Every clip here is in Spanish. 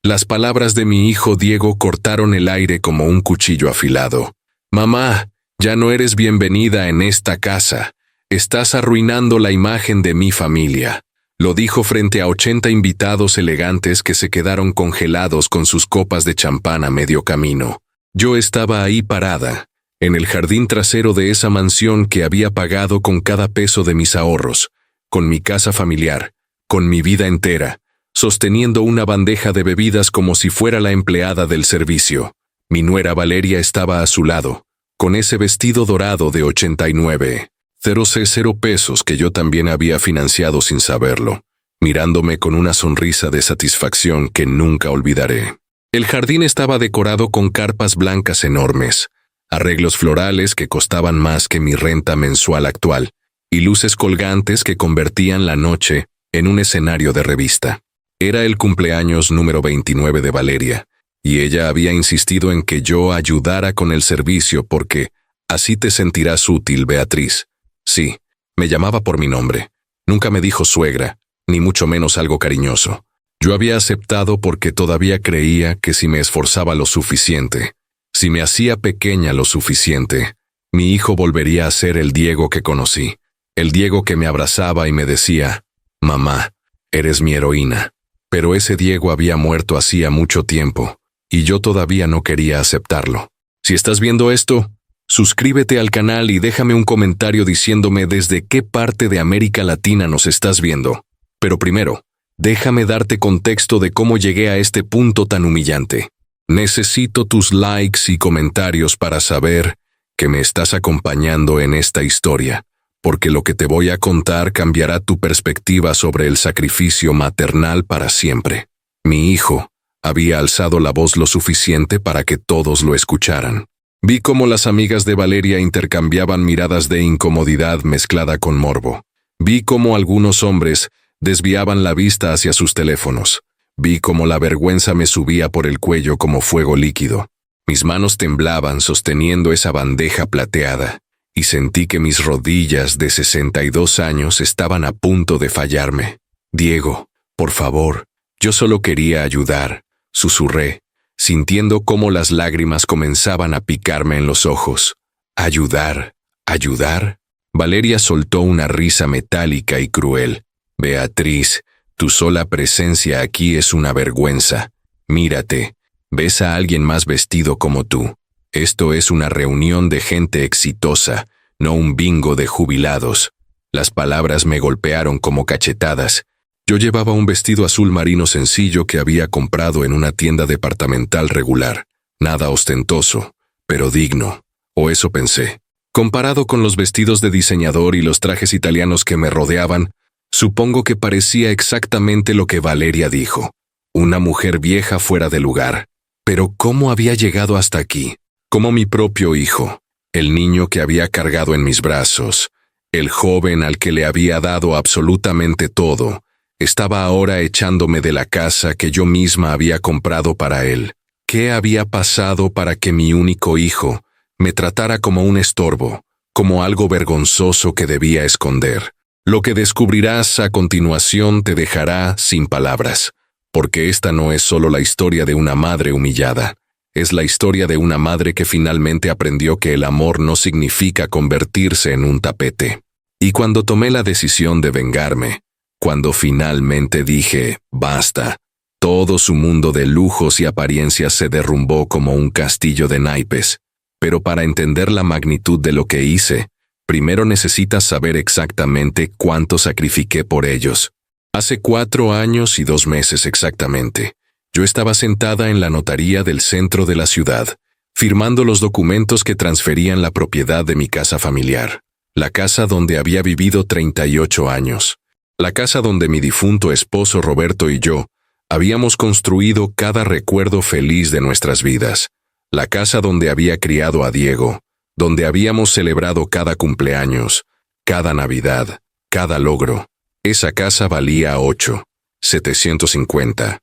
Las palabras de mi hijo Diego cortaron el aire como un cuchillo afilado. Mamá, ya no eres bienvenida en esta casa. Estás arruinando la imagen de mi familia. Lo dijo frente a 80 invitados elegantes que se quedaron congelados con sus copas de champán a medio camino. Yo estaba ahí parada, en el jardín trasero de esa mansión que había pagado con cada peso de mis ahorros, con mi casa familiar, con mi vida entera, sosteniendo una bandeja de bebidas como si fuera la empleada del servicio. Mi nuera Valeria estaba a su lado, con ese vestido dorado de 89,000 pesos que yo también había financiado sin saberlo, mirándome con una sonrisa de satisfacción que nunca olvidaré. El jardín estaba decorado con carpas blancas enormes, arreglos florales que costaban más que mi renta mensual actual, y luces colgantes que convertían la noche en un escenario de revista. Era el cumpleaños número 29 de Valeria, y ella había insistido en que yo ayudara con el servicio porque así te sentirás útil, Beatriz. Sí, me llamaba por mi nombre. Nunca me dijo suegra, ni mucho menos algo cariñoso. Yo había aceptado porque todavía creía que si me esforzaba lo suficiente, si me hacía pequeña lo suficiente, mi hijo volvería a ser el Diego que conocí, el Diego que me abrazaba y me decía, mamá, eres mi heroína. Pero ese Diego había muerto hacía mucho tiempo, y yo todavía no quería aceptarlo. Si estás viendo esto, suscríbete al canal y déjame un comentario diciéndome desde qué parte de América Latina nos estás viendo. Pero primero, déjame darte contexto de cómo llegué a este punto tan humillante. Necesito tus likes y comentarios para saber que me estás acompañando en esta historia, porque lo que te voy a contar cambiará tu perspectiva sobre el sacrificio maternal para siempre. Mi hijo había alzado la voz lo suficiente para que todos lo escucharan. Vi cómo las amigas de Valeria intercambiaban miradas de incomodidad mezclada con morbo. Vi cómo algunos hombres desviaban la vista hacia sus teléfonos. Vi cómo la vergüenza me subía por el cuello como fuego líquido. Mis manos temblaban sosteniendo esa bandeja plateada, y sentí que mis rodillas de 62 años estaban a punto de fallarme. Diego, por favor, yo solo quería ayudar, susurré, sintiendo cómo las lágrimas comenzaban a picarme en los ojos. ¿Ayudar? ¿Ayudar? Valeria soltó una risa metálica y cruel. Beatriz, tu sola presencia aquí es una vergüenza. Mírate, ves a alguien más vestido como tú. Esto es una reunión de gente exitosa, no un bingo de jubilados. Las palabras me golpearon como cachetadas. Yo llevaba un vestido azul marino sencillo que había comprado en una tienda departamental regular. Nada ostentoso, pero digno, o eso pensé. Comparado con los vestidos de diseñador y los trajes italianos que me rodeaban, supongo que parecía exactamente lo que Valeria dijo. Una mujer vieja fuera de lugar. Pero ¿cómo había llegado hasta aquí? Como mi propio hijo, el niño que había cargado en mis brazos, el joven al que le había dado absolutamente todo, estaba ahora echándome de la casa que yo misma había comprado para él. ¿Qué había pasado para que mi único hijo me tratara como un estorbo, como algo vergonzoso que debía esconder? Lo que descubrirás a continuación te dejará sin palabras, porque esta no es solo la historia de una madre humillada. Es la historia de una madre que finalmente aprendió que el amor no significa convertirse en un tapete. Y cuando tomé la decisión de vengarme, cuando finalmente dije, basta, todo su mundo de lujos y apariencias se derrumbó como un castillo de naipes. Pero para entender la magnitud de lo que hice, primero necesitas saber exactamente cuánto sacrifiqué por ellos. Hace 4 años y 2 meses exactamente, yo estaba sentada en la notaría del centro de la ciudad, firmando los documentos que transferían la propiedad de mi casa familiar, la casa donde había vivido 38 años, la casa donde mi difunto esposo Roberto y yo habíamos construido cada recuerdo feliz de nuestras vidas, la casa donde había criado a Diego, donde habíamos celebrado cada cumpleaños, cada Navidad, cada logro. Esa casa valía 8,750,000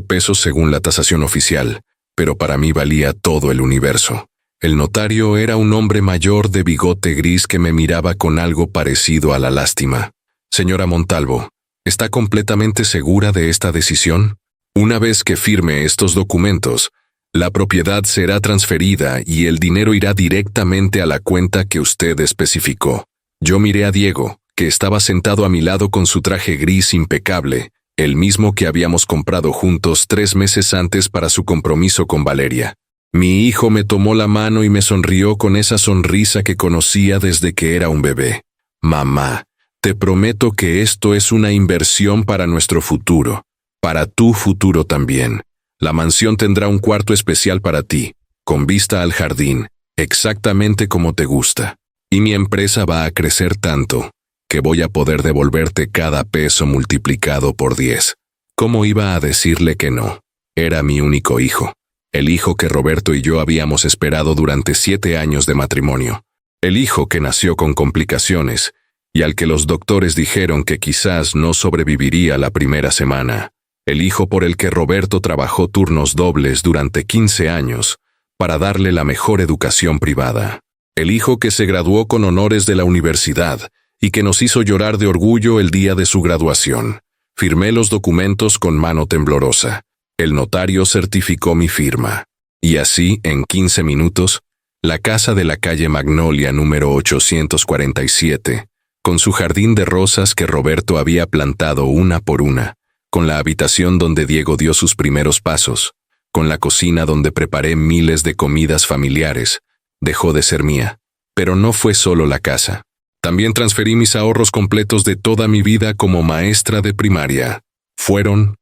pesos según la tasación oficial, pero para mí valía todo el universo. El notario era un hombre mayor de bigote gris que me miraba con algo parecido a la lástima. Señora Montalvo, ¿está completamente segura de esta decisión? Una vez que firme estos documentos, la propiedad será transferida y el dinero irá directamente a la cuenta que usted especificó. Yo miré a Diego, que estaba sentado a mi lado con su traje gris impecable, el mismo que habíamos comprado juntos 3 meses antes para su compromiso con Valeria. Mi hijo me tomó la mano y me sonrió con esa sonrisa que conocía desde que era un bebé. Mamá, te prometo que esto es una inversión para nuestro futuro, para tu futuro también. La mansión tendrá un cuarto especial para ti, con vista al jardín, exactamente como te gusta. Y mi empresa va a crecer tanto, que voy a poder devolverte cada peso multiplicado por 10. ¿Cómo iba a decirle que no? Era mi único hijo. El hijo que Roberto y yo habíamos esperado durante 7 años de matrimonio. El hijo que nació con complicaciones, y al que los doctores dijeron que quizás no sobreviviría la primera semana. El hijo por el que Roberto trabajó turnos dobles durante 15 años, para darle la mejor educación privada. El hijo que se graduó con honores de la universidad, y que nos hizo llorar de orgullo el día de su graduación. Firmé los documentos con mano temblorosa. El notario certificó mi firma. Y así, en 15 minutos, la casa de la calle Magnolia número 847, con su jardín de rosas que Roberto había plantado una por una, con la habitación donde Diego dio sus primeros pasos, con la cocina donde preparé miles de comidas familiares, dejó de ser mía. Pero no fue solo la casa. También transferí mis ahorros completos de toda mi vida como maestra de primaria. Fueron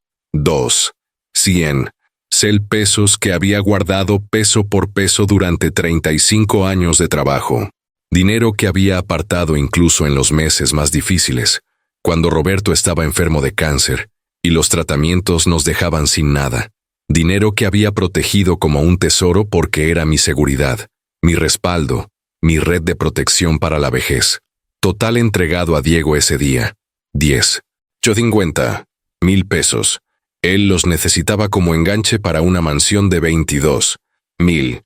100 pesos que había guardado peso por peso durante 35 años de trabajo. Dinero que había apartado incluso en los meses más difíciles, cuando Roberto estaba enfermo de cáncer y los tratamientos nos dejaban sin nada. Dinero que había protegido como un tesoro porque era mi seguridad, mi respaldo, mi red de protección para la vejez. Total entregado a Diego ese día. 50,000 pesos. Él los necesitaba como enganche para una mansión de 22,000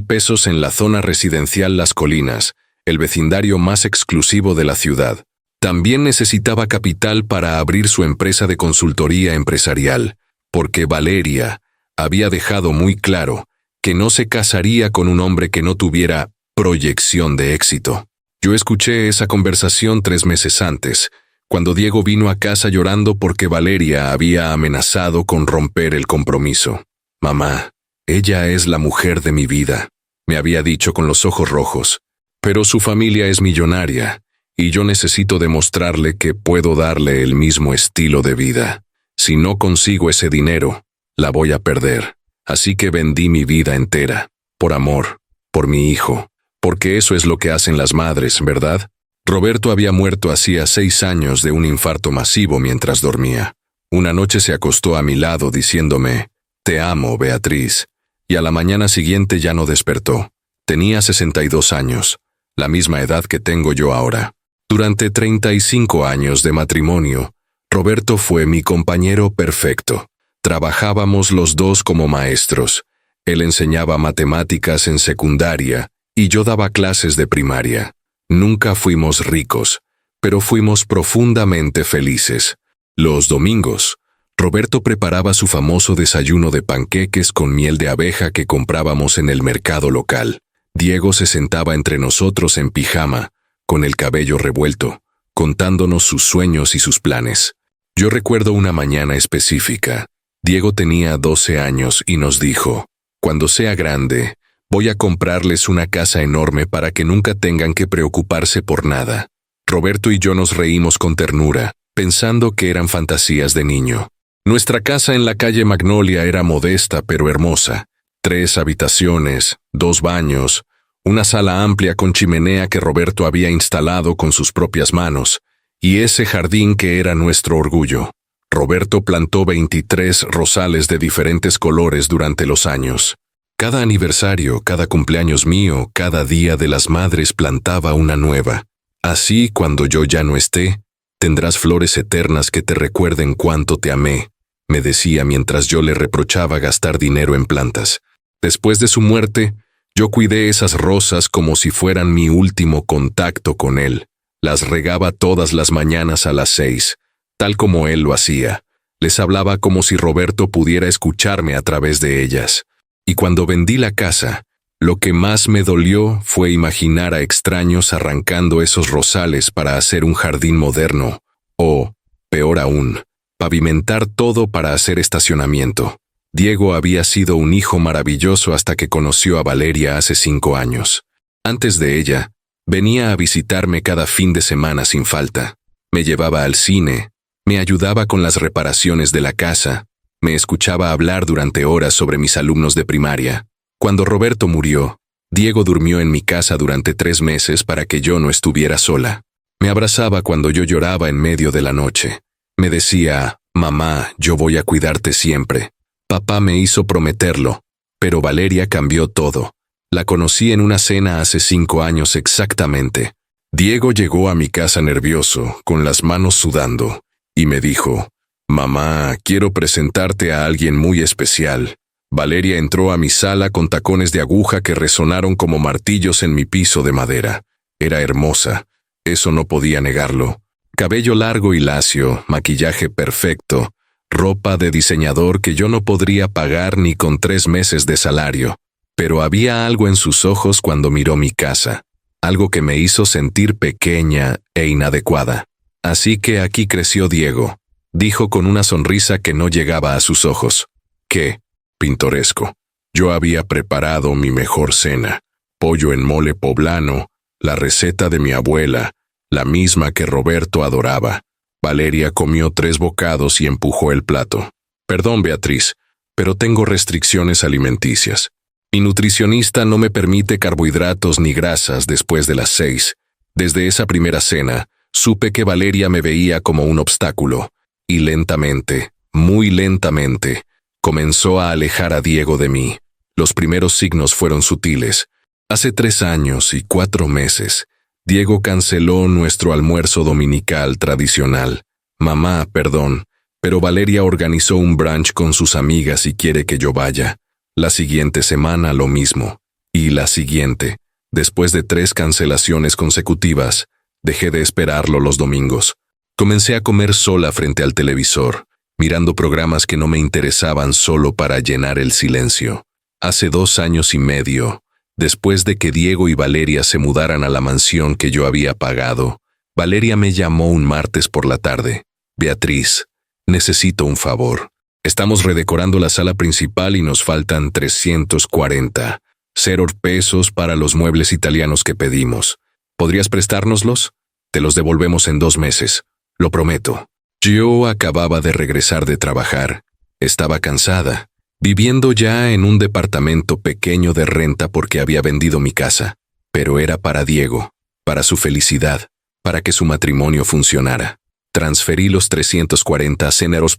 pesos en la zona residencial Las Colinas, el vecindario más exclusivo de la ciudad. También necesitaba capital para abrir su empresa de consultoría empresarial, porque Valeria había dejado muy claro que no se casaría con un hombre que no tuviera proyección de éxito. Yo escuché esa conversación 3 meses antes, cuando Diego vino a casa llorando porque Valeria había amenazado con romper el compromiso. Mamá, ella es la mujer de mi vida, me había dicho con los ojos rojos, pero su familia es millonaria, y yo necesito demostrarle que puedo darle el mismo estilo de vida. Si no consigo ese dinero, la voy a perder. Así que vendí mi vida entera, por amor, por mi hijo, porque eso es lo que hacen las madres, ¿verdad? Roberto había muerto hacía 6 años de un infarto masivo mientras dormía. Una noche se acostó a mi lado diciéndome, «Te amo, Beatriz», y a la mañana siguiente ya no despertó. Tenía 62 años, la misma edad que tengo yo ahora. Durante 35 años de matrimonio, Roberto fue mi compañero perfecto. Trabajábamos los dos como maestros. Él enseñaba matemáticas en secundaria y yo daba clases de primaria. Nunca fuimos ricos, pero fuimos profundamente felices. Los domingos, Roberto preparaba su famoso desayuno de panqueques con miel de abeja que comprábamos en el mercado local. Diego se sentaba entre nosotros en pijama, con el cabello revuelto, contándonos sus sueños y sus planes. Yo recuerdo una mañana específica. Diego tenía 12 años y nos dijo, «Cuando sea grande, voy a comprarles una casa enorme para que nunca tengan que preocuparse por nada». Roberto y yo nos reímos con ternura, pensando que eran fantasías de niño. Nuestra casa en la calle Magnolia era modesta pero hermosa. 3 habitaciones, 2 baños, una sala amplia con chimenea que Roberto había instalado con sus propias manos, y ese jardín que era nuestro orgullo. Roberto plantó 23 rosales de diferentes colores durante los años. Cada aniversario, cada cumpleaños mío, cada día de las madres plantaba una nueva. Así, cuando yo ya no esté, tendrás flores eternas que te recuerden cuánto te amé, me decía mientras yo le reprochaba gastar dinero en plantas. Después de su muerte, yo cuidé esas rosas como si fueran mi último contacto con él. Las regaba todas las mañanas a las 6, tal como él lo hacía. Les hablaba como si Roberto pudiera escucharme a través de ellas. Y cuando vendí la casa, lo que más me dolió fue imaginar a extraños arrancando esos rosales para hacer un jardín moderno, o, peor aún, pavimentar todo para hacer estacionamiento. Diego había sido un hijo maravilloso hasta que conoció a Valeria hace 5 años. Antes de ella, venía a visitarme cada fin de semana sin falta. Me llevaba al cine, me ayudaba con las reparaciones de la casa, me escuchaba hablar durante horas sobre mis alumnos de primaria. Cuando Roberto murió, Diego durmió en mi casa durante 3 meses para que yo no estuviera sola. Me abrazaba cuando yo lloraba en medio de la noche. Me decía, mamá, yo voy a cuidarte siempre. Papá me hizo prometerlo, pero Valeria cambió todo. La conocí en una cena hace 5 años exactamente. Diego llegó a mi casa nervioso, con las manos sudando, y me dijo, mamá, quiero presentarte a alguien muy especial. Valeria entró a mi sala con tacones de aguja que resonaron como martillos en mi piso de madera. Era hermosa, eso no podía negarlo. Cabello largo y lacio, maquillaje perfecto, ropa de diseñador que yo no podría pagar ni con 3 meses de salario. Pero había algo en sus ojos cuando miró mi casa, algo que me hizo sentir pequeña e inadecuada. Así que aquí creció Diego, dijo con una sonrisa que no llegaba a sus ojos. ¡Qué pintoresco! Yo había preparado mi mejor cena, pollo en mole poblano, la receta de mi abuela, la misma que Roberto adoraba. Valeria comió 3 bocados y empujó el plato. Perdón, Beatriz, pero tengo restricciones alimenticias. Mi nutricionista no me permite carbohidratos ni grasas después de las 6. Desde esa primera cena, supe que Valeria me veía como un obstáculo, y lentamente, muy lentamente, comenzó a alejar a Diego de mí. Los primeros signos fueron sutiles. Hace 3 años y 4 meses, Diego canceló nuestro almuerzo dominical tradicional. Mamá, perdón, pero Valeria organizó un brunch con sus amigas y quiere que yo vaya. La siguiente semana lo mismo. Y la siguiente. Después de 3 cancelaciones consecutivas, dejé de esperarlo los domingos. Comencé a comer sola frente al televisor, mirando programas que no me interesaban solo para llenar el silencio. Hace 2 años y medio, después de que Diego y Valeria se mudaran a la mansión que yo había pagado, Valeria me llamó un martes por la tarde. Beatriz, necesito un favor. Estamos redecorando la sala principal y nos faltan 340. 0 pesos para los muebles italianos que pedimos. ¿Podrías prestárnoslos? Te los devolvemos en 2 meses. Lo prometo. Yo acababa de regresar de trabajar. Estaba cansada, viviendo ya en un departamento pequeño de renta porque había vendido mi casa. Pero era para Diego, para su felicidad, para que su matrimonio funcionara. Transferí los 340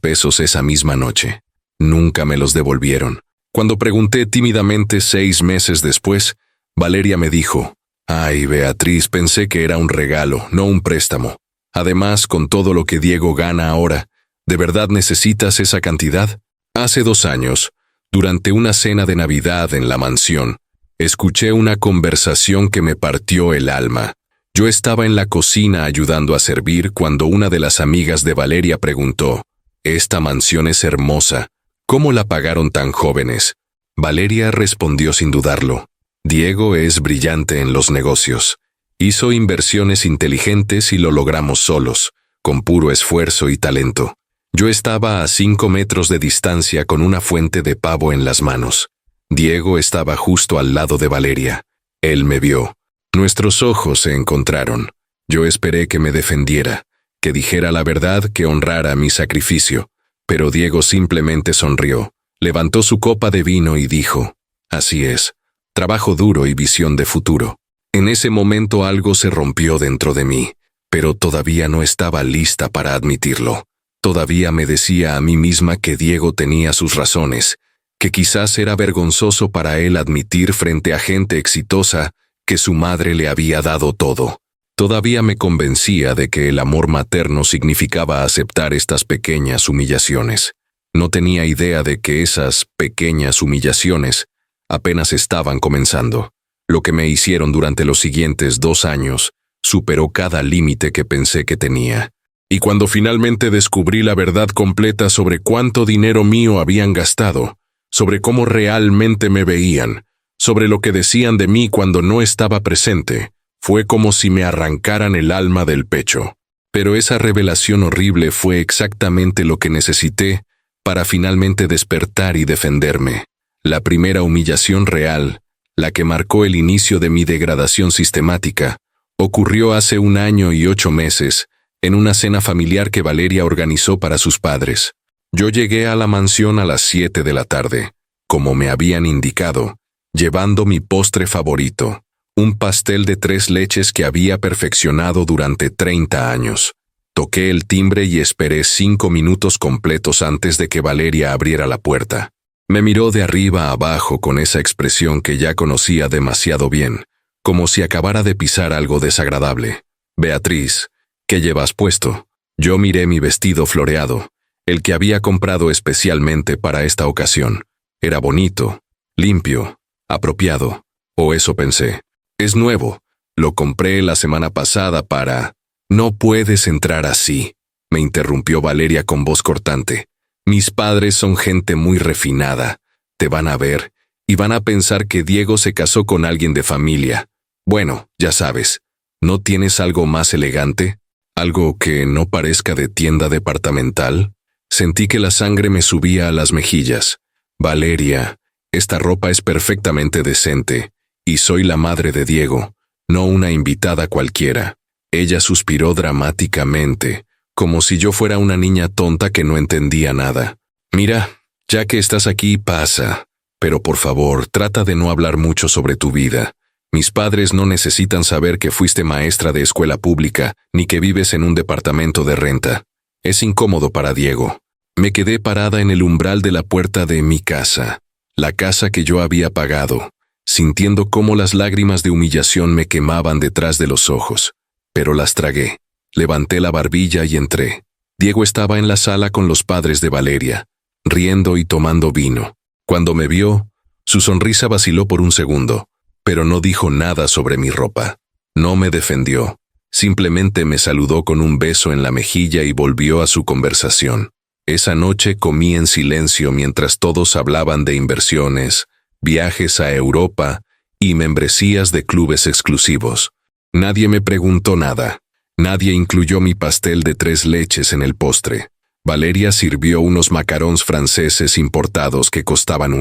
pesos esa misma noche. Nunca me los devolvieron. Cuando pregunté tímidamente 6 meses después, Valeria me dijo, «Ay, Beatriz, pensé que era un regalo, no un préstamo. Además, con todo lo que Diego gana ahora, ¿de verdad necesitas esa cantidad?» Hace 2 años, durante una cena de Navidad en la mansión, escuché una conversación que me partió el alma. Yo estaba en la cocina ayudando a servir cuando una de las amigas de Valeria preguntó, «Esta mansión es hermosa. ¿Cómo la pagaron tan jóvenes?» Valeria respondió sin dudarlo, «Diego es brillante en los negocios. Hizo inversiones inteligentes y lo logramos solos, con puro esfuerzo y talento». Yo estaba a 5 metros de distancia con una fuente de pavo en las manos. Diego estaba justo al lado de Valeria. Él me vio. Nuestros ojos se encontraron. Yo esperé que me defendiera, que dijera la verdad, que honrara mi sacrificio. Pero Diego simplemente sonrió, levantó su copa de vino y dijo, «Así es, trabajo duro y visión de futuro». En ese momento algo se rompió dentro de mí, pero todavía no estaba lista para admitirlo. Todavía me decía a mí misma que Diego tenía sus razones, que quizás era vergonzoso para él admitir frente a gente exitosa que su madre le había dado todo. Todavía me convencía de que el amor materno significaba aceptar estas pequeñas humillaciones. No tenía idea de que esas pequeñas humillaciones apenas estaban comenzando. Lo que me hicieron durante los siguientes 2 años superó cada límite que pensé que tenía. Y cuando finalmente descubrí la verdad completa sobre cuánto dinero mío habían gastado, sobre cómo realmente me veían, sobre lo que decían de mí cuando no estaba presente, fue como si me arrancaran el alma del pecho. Pero esa revelación horrible fue exactamente lo que necesité para finalmente despertar y defenderme. La primera humillación real, la que marcó el inicio de mi degradación sistemática, ocurrió hace 1 año y 8 meses, en una cena familiar que Valeria organizó para sus padres. Yo llegué a la mansión a las 7 de la tarde, como me habían indicado, llevando mi postre favorito, un pastel de 3 leches que había perfeccionado durante 30 años. Toqué el timbre y esperé 5 minutos completos antes de que Valeria abriera la puerta. Me miró de arriba a abajo con esa expresión que ya conocía demasiado bien, como si acabara de pisar algo desagradable. Beatriz, ¿qué llevas puesto? Yo miré mi vestido floreado, el que había comprado especialmente para esta ocasión. Era bonito, limpio, apropiado, o eso pensé. Es nuevo, lo compré la semana pasada para... No puedes entrar así, me interrumpió Valeria con voz cortante. Mis padres son gente muy refinada, te van a ver, y van a pensar que Diego se casó con alguien de familia. Bueno, ya sabes, ¿no tienes algo más elegante? ¿Algo que no parezca de tienda departamental? Sentí que la sangre me subía a las mejillas. Valeria, esta ropa es perfectamente decente, y soy la madre de Diego, no una invitada cualquiera. Ella suspiró dramáticamente, como si yo fuera una niña tonta que no entendía nada. Mira, ya que estás aquí, pasa, pero por favor, trata de no hablar mucho sobre tu vida. Mis padres no necesitan saber que fuiste maestra de escuela pública, ni que vives en un departamento de renta. Es incómodo para Diego. Me quedé parada en el umbral de la puerta de mi casa, la casa que yo había pagado, sintiendo cómo las lágrimas de humillación me quemaban detrás de los ojos. Pero las tragué. Levanté la barbilla y entré. Diego estaba en la sala con los padres de Valeria, riendo y tomando vino. Cuando me vio, su sonrisa vaciló por un segundo, pero no dijo nada sobre mi ropa. No me defendió. Simplemente me saludó con un beso en la mejilla y volvió a su conversación. Esa noche comí en silencio mientras todos hablaban de inversiones, viajes a Europa y membresías de clubes exclusivos. Nadie me preguntó nada. Nadie incluyó mi pastel de 3 leches en el postre. Valeria sirvió unos macarons franceses importados que costaban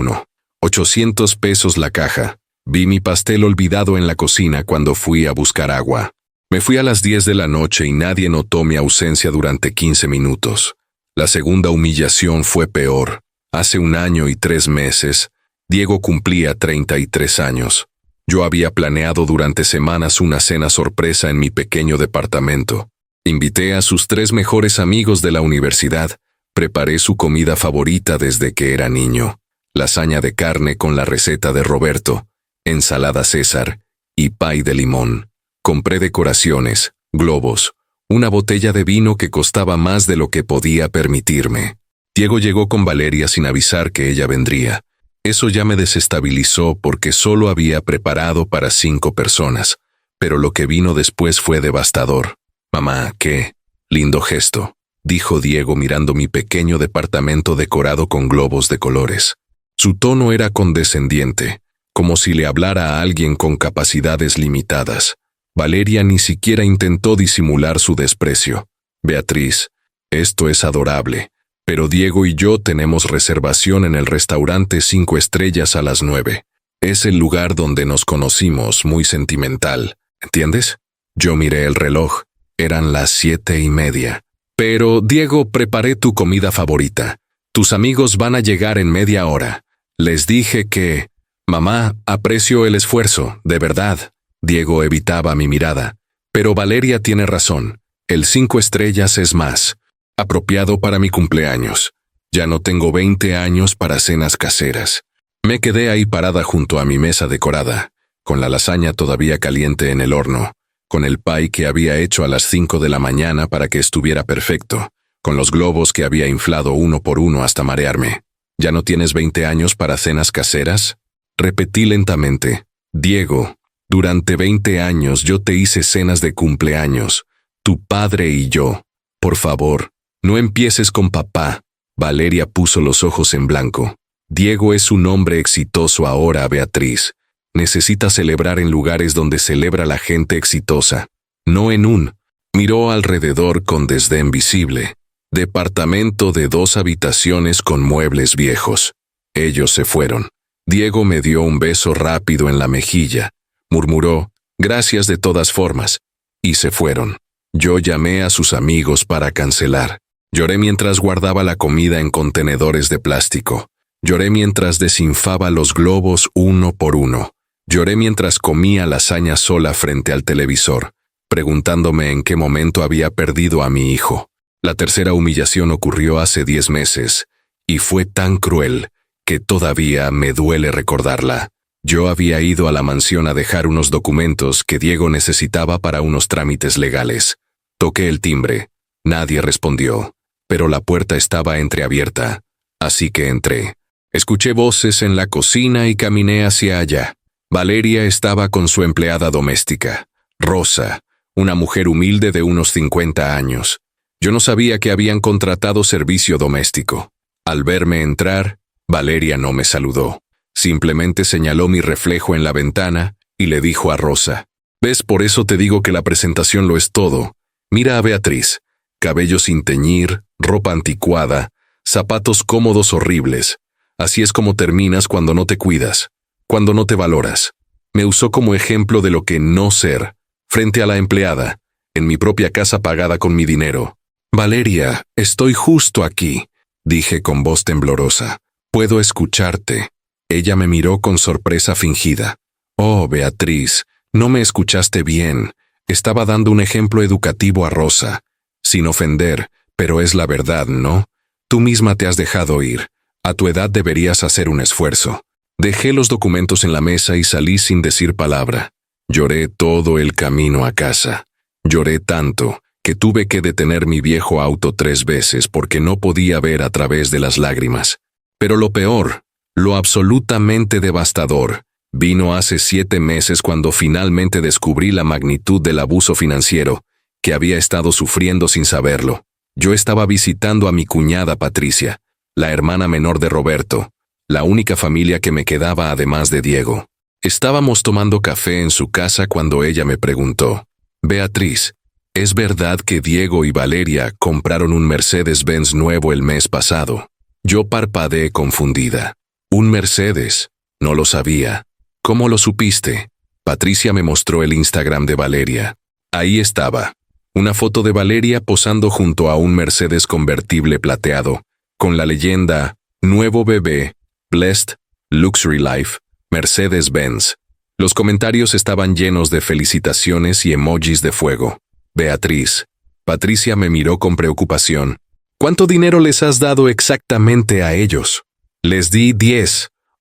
800 pesos la caja. Vi mi pastel olvidado en la cocina cuando fui a buscar agua. Me fui a las 10 de la noche y nadie notó mi ausencia durante 15 minutos. La segunda humillación fue peor. Hace 1 año y 3 meses, Diego cumplía 33 años. Yo había planeado durante semanas una cena sorpresa en mi pequeño departamento. Invité a sus 3 mejores amigos de la universidad. Preparé su comida favorita desde que era niño. Lasaña de carne con la receta de Roberto, ensalada César y pay de limón. Compré decoraciones, globos, una botella de vino que costaba más de lo que podía permitirme. Diego llegó con Valeria sin avisar que ella vendría. Eso ya me desestabilizó porque solo había preparado para 5 personas, pero lo que vino después fue devastador. Mamá, qué lindo gesto, dijo Diego mirando mi pequeño departamento decorado con globos de colores. Su tono era condescendiente, como si le hablara a alguien con capacidades limitadas. Valeria ni siquiera intentó disimular su desprecio. Beatriz, esto es adorable, pero Diego y yo tenemos reservación en el restaurante 5 estrellas a las 9. Es el lugar donde nos conocimos, muy sentimental, ¿entiendes? Yo miré el reloj, eran las 7:30. Pero, Diego, preparé tu comida favorita. Tus amigos van a llegar en media hora. Les dije que... Mamá, aprecio el esfuerzo, de verdad. Diego evitaba mi mirada. Pero Valeria tiene razón. El 5 estrellas es más apropiado para mi cumpleaños. Ya no tengo 20 años para cenas caseras. Me quedé ahí parada junto a mi mesa decorada, con la lasaña todavía caliente en el horno, con el pay que había hecho a las 5 de la mañana para que estuviera perfecto, con los globos que había inflado uno por uno hasta marearme. ¿Ya no tienes 20 años para cenas caseras? Repetí lentamente. Diego, durante 20 años yo te hice cenas de cumpleaños, tu padre y yo. Por favor, no empieces con papá. Valeria puso los ojos en blanco. Diego es un hombre exitoso ahora, Beatriz. Necesita celebrar en lugares donde celebra la gente exitosa, no en un. Miró alrededor con desdén visible. Departamento de 2 habitaciones con muebles viejos. Ellos se fueron. Diego me dio un beso rápido en la mejilla. Murmuró, gracias de todas formas. Y se fueron. Yo llamé a sus amigos para cancelar. Lloré mientras guardaba la comida en contenedores de plástico. Lloré mientras desinflaba los globos uno por uno. Lloré mientras comía lasaña sola frente al televisor, preguntándome en qué momento había perdido a mi hijo. La tercera humillación ocurrió hace 10 meses, y fue tan cruel que todavía me duele recordarla. Yo había ido a la mansión a dejar unos documentos que Diego necesitaba para unos trámites legales. Toqué el timbre. Nadie respondió, pero la puerta estaba entreabierta, así que entré. Escuché voces en la cocina y caminé hacia allá. Valeria estaba con su empleada doméstica, Rosa, una mujer humilde de unos 50 años. Yo no sabía que habían contratado servicio doméstico. Al verme entrar, Valeria no me saludó. Simplemente señaló mi reflejo en la ventana y le dijo a Rosa, «¿Ves? Por eso te digo que la presentación lo es todo. Mira a Beatriz, cabello sin teñir, ropa anticuada, zapatos cómodos horribles. Así es como terminas cuando no te cuidas, cuando no te valoras». Me usó como ejemplo de lo que no ser, frente a la empleada, en mi propia casa pagada con mi dinero. «Valeria, estoy justo aquí», dije con voz temblorosa. «Puedo escucharte». Ella me miró con sorpresa fingida. «Oh, Beatriz, no me escuchaste bien. Estaba dando un ejemplo educativo a Rosa. Sin ofender, pero es la verdad, ¿no? Tú misma te has dejado ir. A tu edad deberías hacer un esfuerzo». Dejé los documentos en la mesa y salí sin decir palabra. Lloré todo el camino a casa. Lloré tanto que tuve que detener mi viejo auto 3 veces porque no podía ver a través de las lágrimas. Pero lo peor, lo absolutamente devastador, vino hace 7 meses cuando finalmente descubrí la magnitud del abuso financiero que había estado sufriendo sin saberlo. Yo estaba visitando a mi cuñada Patricia, la hermana menor de Roberto, la única familia que me quedaba además de Diego. Estábamos tomando café en su casa cuando ella me preguntó, «Beatriz, ¿es verdad que Diego y Valeria compraron un Mercedes-Benz nuevo el mes pasado?» Yo parpadeé confundida. «¿Un Mercedes? No lo sabía». «¿Cómo lo supiste?» Patricia me mostró el Instagram de Valeria. Ahí estaba, una foto de Valeria posando junto a un Mercedes convertible plateado, con la leyenda, «Nuevo bebé, Blessed, Luxury Life, Mercedes-Benz». Los comentarios estaban llenos de felicitaciones y emojis de fuego. «Beatriz». Patricia me miró con preocupación. «¿Cuánto dinero les has dado exactamente a ellos?» «Les di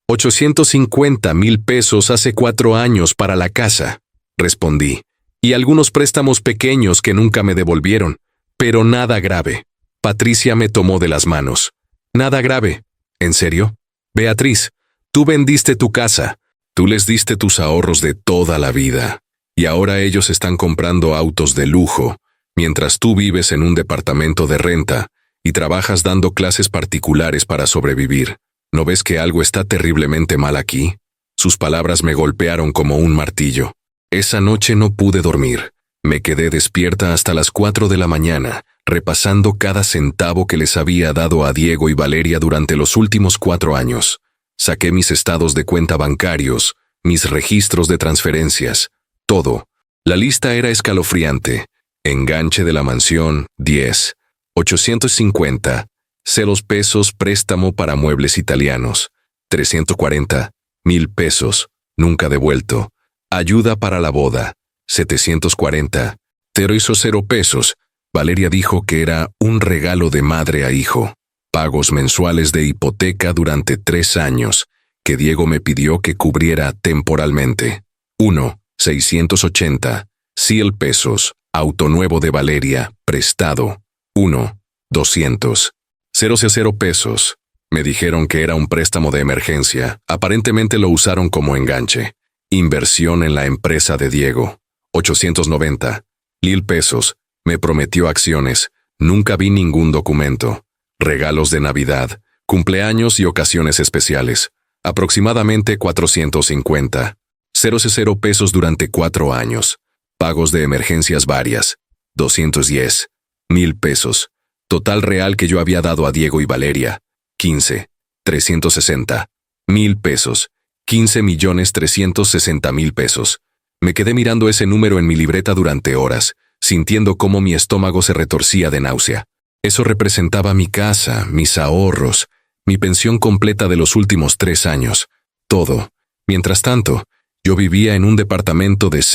850,000 pesos hace 4 años para la casa», respondí. «Y algunos préstamos pequeños que nunca me devolvieron, pero nada grave». Patricia me tomó de las manos. «Nada grave. ¿En serio? Beatriz, tú vendiste tu casa, tú les diste tus ahorros de toda la vida, y ahora ellos están comprando autos de lujo, mientras tú vives en un departamento de renta y trabajas dando clases particulares para sobrevivir. ¿No ves que algo está terriblemente mal aquí?» Sus palabras me golpearon como un martillo. Esa noche no pude dormir. Me quedé despierta hasta las 4 de la mañana, repasando cada centavo que les había dado a Diego y Valeria durante los últimos 4 años. Saqué mis estados de cuenta bancarios, mis registros de transferencias, todo. La lista era escalofriante. Enganche de la mansión, 10. 850. $0 préstamo para muebles italianos. 340,000 pesos, nunca devuelto. Ayuda para la boda. 740. Tero hizo $0. Valeria dijo que era un regalo de madre a hijo. Pagos mensuales de hipoteca durante 3 años, que Diego me pidió que cubriera temporalmente. 1. 680. $100. Auto nuevo de Valeria, prestado. 1. 200. $0. Me dijeron que era un préstamo de emergencia. Aparentemente lo usaron como enganche. Inversión en la empresa de Diego. 890,000 pesos. Me prometió acciones. Nunca vi ningún documento. Regalos de Navidad, cumpleaños y ocasiones especiales. Aproximadamente 450. 0 pesos durante 4 años. Pagos de emergencias varias. 210. 1000 pesos. Total real que yo había dado a Diego y Valeria. 15. 360. 1000 pesos. 15.360.000 pesos. Me quedé mirando ese número en mi libreta durante horas, sintiendo cómo mi estómago se retorcía de náusea. Eso representaba mi casa, mis ahorros, mi pensión completa de los últimos 3 años. Todo. Mientras tanto, yo vivía en un departamento de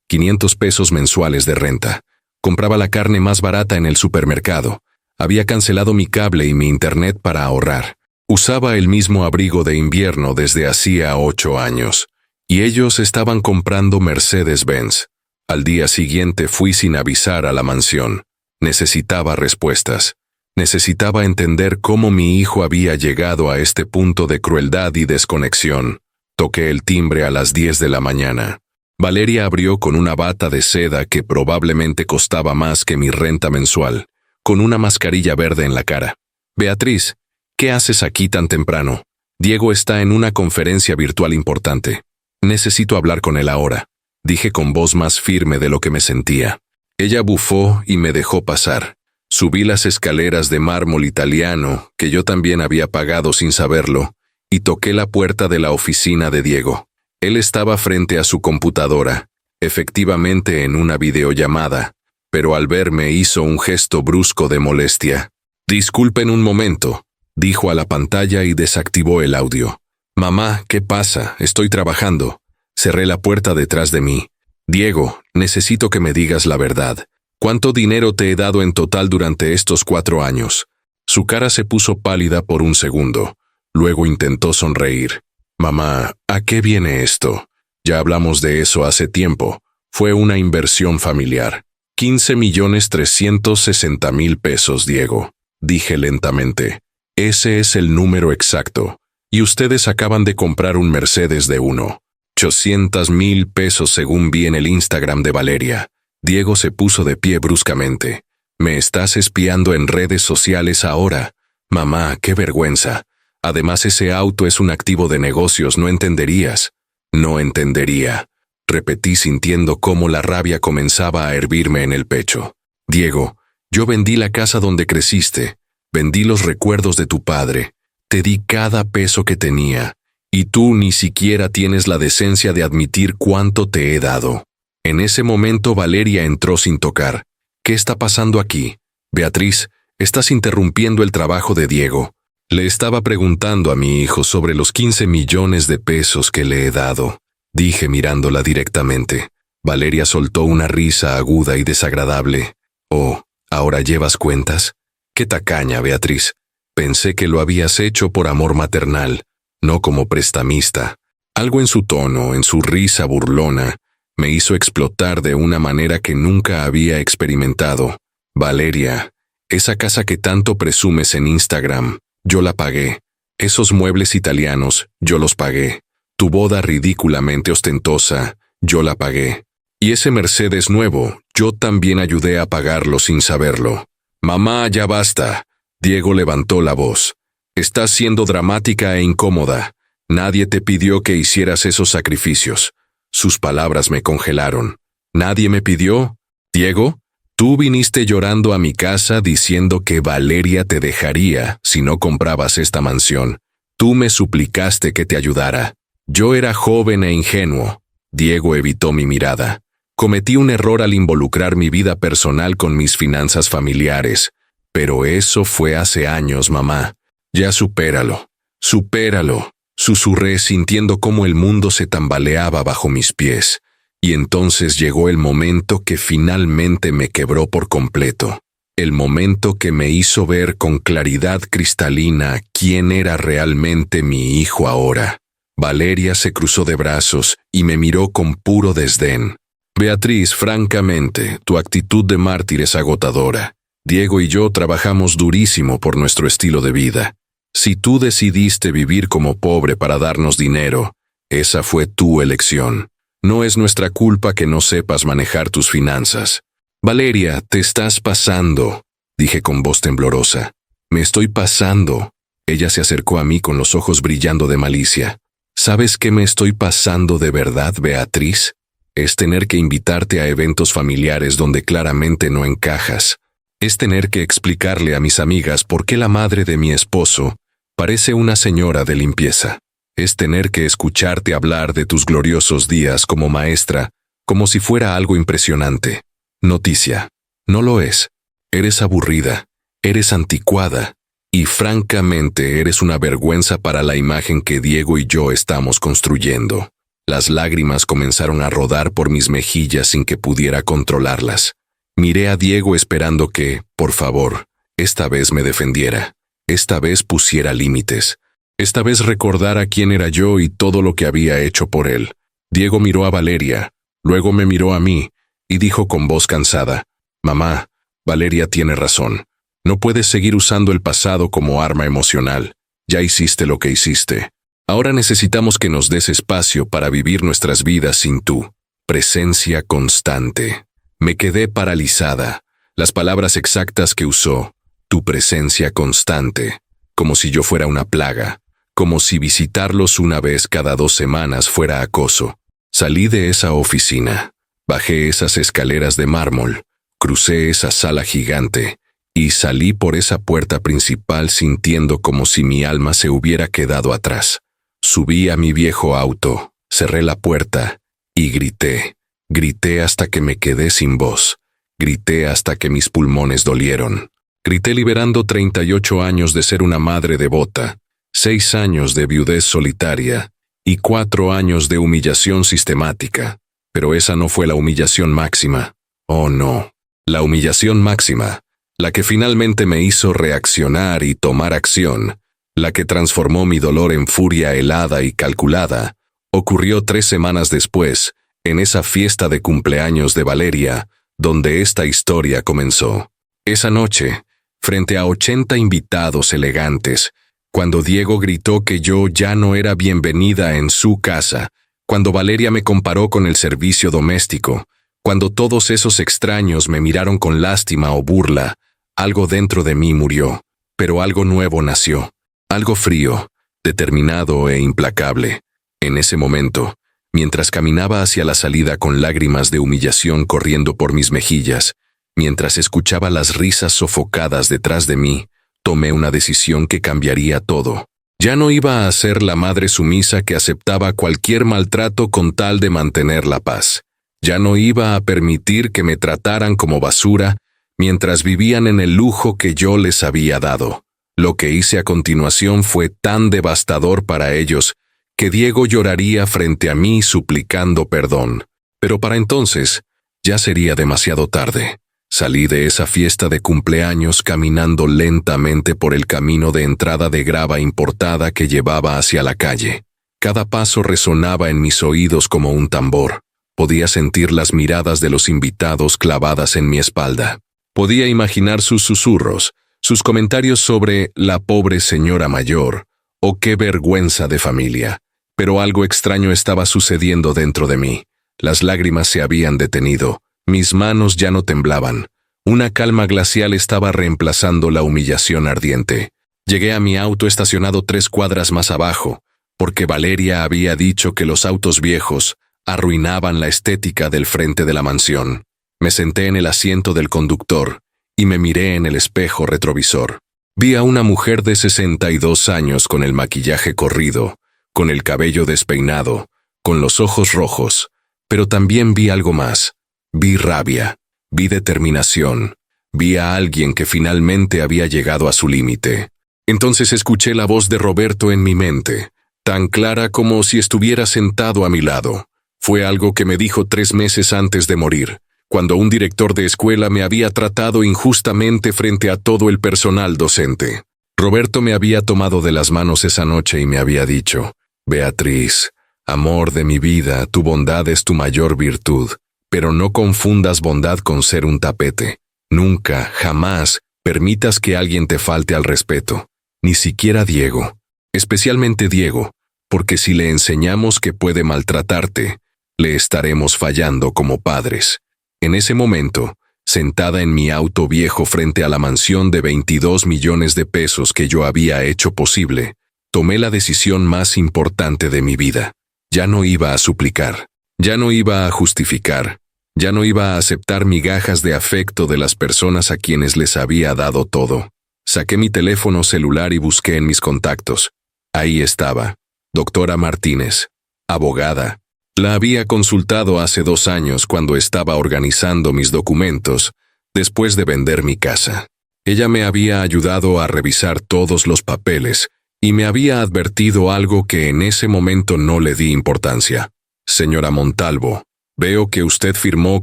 500 pesos mensuales de renta. Compraba la carne más barata en el supermercado. Había cancelado mi cable y mi internet para ahorrar. Usaba el mismo abrigo de invierno desde hacía 8 años. Y ellos estaban comprando Mercedes-Benz. Al día siguiente fui sin avisar a la mansión. Necesitaba respuestas. Necesitaba entender cómo mi hijo había llegado a este punto de crueldad y desconexión. Toqué el timbre a las 10 de la mañana. Valeria abrió con una bata de seda que probablemente costaba más que mi renta mensual, con una mascarilla verde en la cara. «Beatriz, ¿qué haces aquí tan temprano? Diego está en una conferencia virtual importante. Necesito hablar con él ahora», dije con voz más firme de lo que me sentía. Ella bufó y me dejó pasar. Subí las escaleras de mármol italiano, que yo también había pagado sin saberlo, y toqué la puerta de la oficina de Diego. Él estaba frente a su computadora, efectivamente en una videollamada, pero al verme hizo un gesto brusco de molestia. «Disculpen un momento», dijo a la pantalla y desactivó el audio. «Mamá, ¿qué pasa? Estoy trabajando». Cerré la puerta detrás de mí. «Diego, necesito que me digas la verdad. ¿Cuánto dinero te he dado en total durante estos 4 años?» Su cara se puso pálida por un segundo. Luego intentó sonreír. «Mamá, ¿a qué viene esto? Ya hablamos de eso hace tiempo. Fue una inversión familiar. 15.360.000 pesos, Diego», dije lentamente. «Ese es el número exacto. Y ustedes acaban de comprar un Mercedes de 800.000 pesos según vi en el Instagram de Valeria». Diego se puso de pie bruscamente. «¿Me estás espiando en redes sociales ahora? Mamá, qué vergüenza. Además, ese auto es un activo de negocios, ¿no entenderías?» «No entendería», repetí sintiendo cómo la rabia comenzaba a hervirme en el pecho. «Diego, yo vendí la casa donde creciste, vendí los recuerdos de tu padre, te di cada peso que tenía, y tú ni siquiera tienes la decencia de admitir cuánto te he dado». En ese momento Valeria entró sin tocar. «¿Qué está pasando aquí? Beatriz, estás interrumpiendo el trabajo de Diego». Le estaba preguntando a mi hijo sobre los 15 millones de pesos que le he dado, dije mirándola directamente. Valeria soltó una risa aguda y desagradable. «Oh, ¿ahora llevas cuentas? Qué tacaña, Beatriz. Pensé que lo habías hecho por amor maternal, no como prestamista». Algo en su tono, en su risa burlona, me hizo explotar de una manera que nunca había experimentado. «Valeria, esa casa que tanto presumes en Instagram, yo la pagué. Esos muebles italianos, yo los pagué. Tu boda ridículamente ostentosa, yo la pagué. Y ese Mercedes nuevo, yo también ayudé a pagarlo sin saberlo». «Mamá, ya basta». Diego levantó la voz. «Estás siendo dramática e incómoda. Nadie te pidió que hicieras esos sacrificios». Sus palabras me congelaron. «¿Nadie me pidió? Diego, tú viniste llorando a mi casa diciendo que Valeria te dejaría si no comprabas esta mansión. Tú me suplicaste que te ayudara. Yo era joven e ingenuo». Diego evitó mi mirada. «Cometí un error al involucrar mi vida personal con mis finanzas familiares. Pero eso fue hace años, mamá. Ya supéralo. Supéralo», susurré sintiendo cómo el mundo se tambaleaba bajo mis pies. Y entonces llegó el momento que finalmente me quebró por completo. El momento que me hizo ver con claridad cristalina quién era realmente mi hijo ahora. Valeria se cruzó de brazos y me miró con puro desdén. «Beatriz, francamente, tu actitud de mártir es agotadora. Diego y yo trabajamos durísimo por nuestro estilo de vida. Si tú decidiste vivir como pobre para darnos dinero, esa fue tu elección. No es nuestra culpa que no sepas manejar tus finanzas». «Valeria, te estás pasando». dije con voz temblorosa. Me estoy pasando. Ella se acercó a mí con los ojos brillando de malicia. ¿Sabes qué me estoy pasando de verdad, Beatriz? Es tener que invitarte a eventos familiares donde claramente no encajas. Es tener que explicarle a mis amigas por qué la madre de mi esposo parece una señora de limpieza. Es tener que escucharte hablar de tus gloriosos días como maestra, como si fuera algo impresionante. Noticia. No lo es. Eres aburrida, eres anticuada, y francamente eres una vergüenza para la imagen que Diego y yo estamos construyendo. Las lágrimas comenzaron a rodar por mis mejillas sin que pudiera controlarlas. Miré a Diego esperando que, por favor, esta vez me defendiera, esta vez pusiera límites, esta vez recordara quién era yo y todo lo que había hecho por él. Diego miró a Valeria, luego me miró a mí, y dijo con voz cansada, «Mamá, Valeria tiene razón. No puedes seguir usando el pasado como arma emocional. Ya hiciste lo que hiciste. Ahora necesitamos que nos des espacio para vivir nuestras vidas sin tu presencia constante». Me quedé paralizada. Las palabras exactas que usó, tu presencia constante, como si yo fuera una plaga, como si visitarlos una vez cada 2 semanas fuera acoso. Salí de esa oficina, bajé esas escaleras de mármol, crucé esa sala gigante y salí por esa puerta principal sintiendo como si mi alma se hubiera quedado atrás. Subí a mi viejo auto, cerré la puerta y grité. Grité hasta que me quedé sin voz. Grité hasta que mis pulmones dolieron. Grité liberando 38 años de ser una madre devota, 6 años de viudez solitaria y 4 años de humillación sistemática. Pero esa no fue la humillación máxima. Oh no. La humillación máxima, la que finalmente me hizo reaccionar y tomar acción, la que transformó mi dolor en furia helada y calculada, ocurrió 3 semanas después, en esa fiesta de cumpleaños de Valeria, donde esta historia comenzó. Esa noche, frente a 80 invitados elegantes, cuando Diego gritó que yo ya no era bienvenida en su casa, cuando Valeria me comparó con el servicio doméstico, cuando todos esos extraños me miraron con lástima o burla, algo dentro de mí murió, pero algo nuevo nació, algo frío, determinado e implacable. En ese momento, mientras caminaba hacia la salida con lágrimas de humillación corriendo por mis mejillas, mientras escuchaba las risas sofocadas detrás de mí, tomé una decisión que cambiaría todo. Ya no iba a ser la madre sumisa que aceptaba cualquier maltrato con tal de mantener la paz. Ya no iba a permitir que me trataran como basura mientras vivían en el lujo que yo les había dado. Lo que hice a continuación fue tan devastador para ellos que Diego lloraría frente a mí suplicando perdón. Pero para entonces, ya sería demasiado tarde. Salí de esa fiesta de cumpleaños caminando lentamente por el camino de entrada de grava importada que llevaba hacia la calle. Cada paso resonaba en mis oídos como un tambor. Podía sentir las miradas de los invitados clavadas en mi espalda. Podía imaginar sus susurros, sus comentarios sobre la pobre señora mayor, o qué vergüenza de familia. Pero algo extraño estaba sucediendo dentro de mí. Las lágrimas se habían detenido. Mis manos ya no temblaban. Una calma glacial estaba reemplazando la humillación ardiente. Llegué a mi auto estacionado 3 cuadras más abajo, porque Valeria había dicho que los autos viejos arruinaban la estética del frente de la mansión. Me senté en el asiento del conductor y me miré en el espejo retrovisor. Vi a una mujer de 62 años con el maquillaje corrido, con el cabello despeinado, con los ojos rojos, pero también vi algo más. Vi rabia, vi determinación, vi a alguien que finalmente había llegado a su límite. Entonces escuché la voz de Roberto en mi mente, tan clara como si estuviera sentado a mi lado. Fue algo que me dijo 3 meses antes de morir, cuando un director de escuela me había tratado injustamente frente a todo el personal docente. Roberto me había tomado de las manos esa noche y me había dicho, «Beatriz, amor de mi vida, tu bondad es tu mayor virtud, pero no confundas bondad con ser un tapete. Nunca, jamás, permitas que alguien te falte al respeto, ni siquiera Diego, especialmente Diego, porque si le enseñamos que puede maltratarte, le estaremos fallando como padres». En ese momento, sentada en mi auto viejo frente a la mansión de 22 millones de pesos que yo había hecho posible, tomé la decisión más importante de mi vida. Ya no iba a suplicar, ya no iba a justificar, ya no iba a aceptar migajas de afecto de las personas a quienes les había dado todo. Saqué mi teléfono celular y busqué en mis contactos. Ahí estaba, doctora Martínez, abogada. La había consultado hace 2 años cuando estaba organizando mis documentos, después de vender mi casa. Ella me había ayudado a revisar todos los papeles y me había advertido algo que en ese momento no le di importancia. Señora Montalvo, veo que usted firmó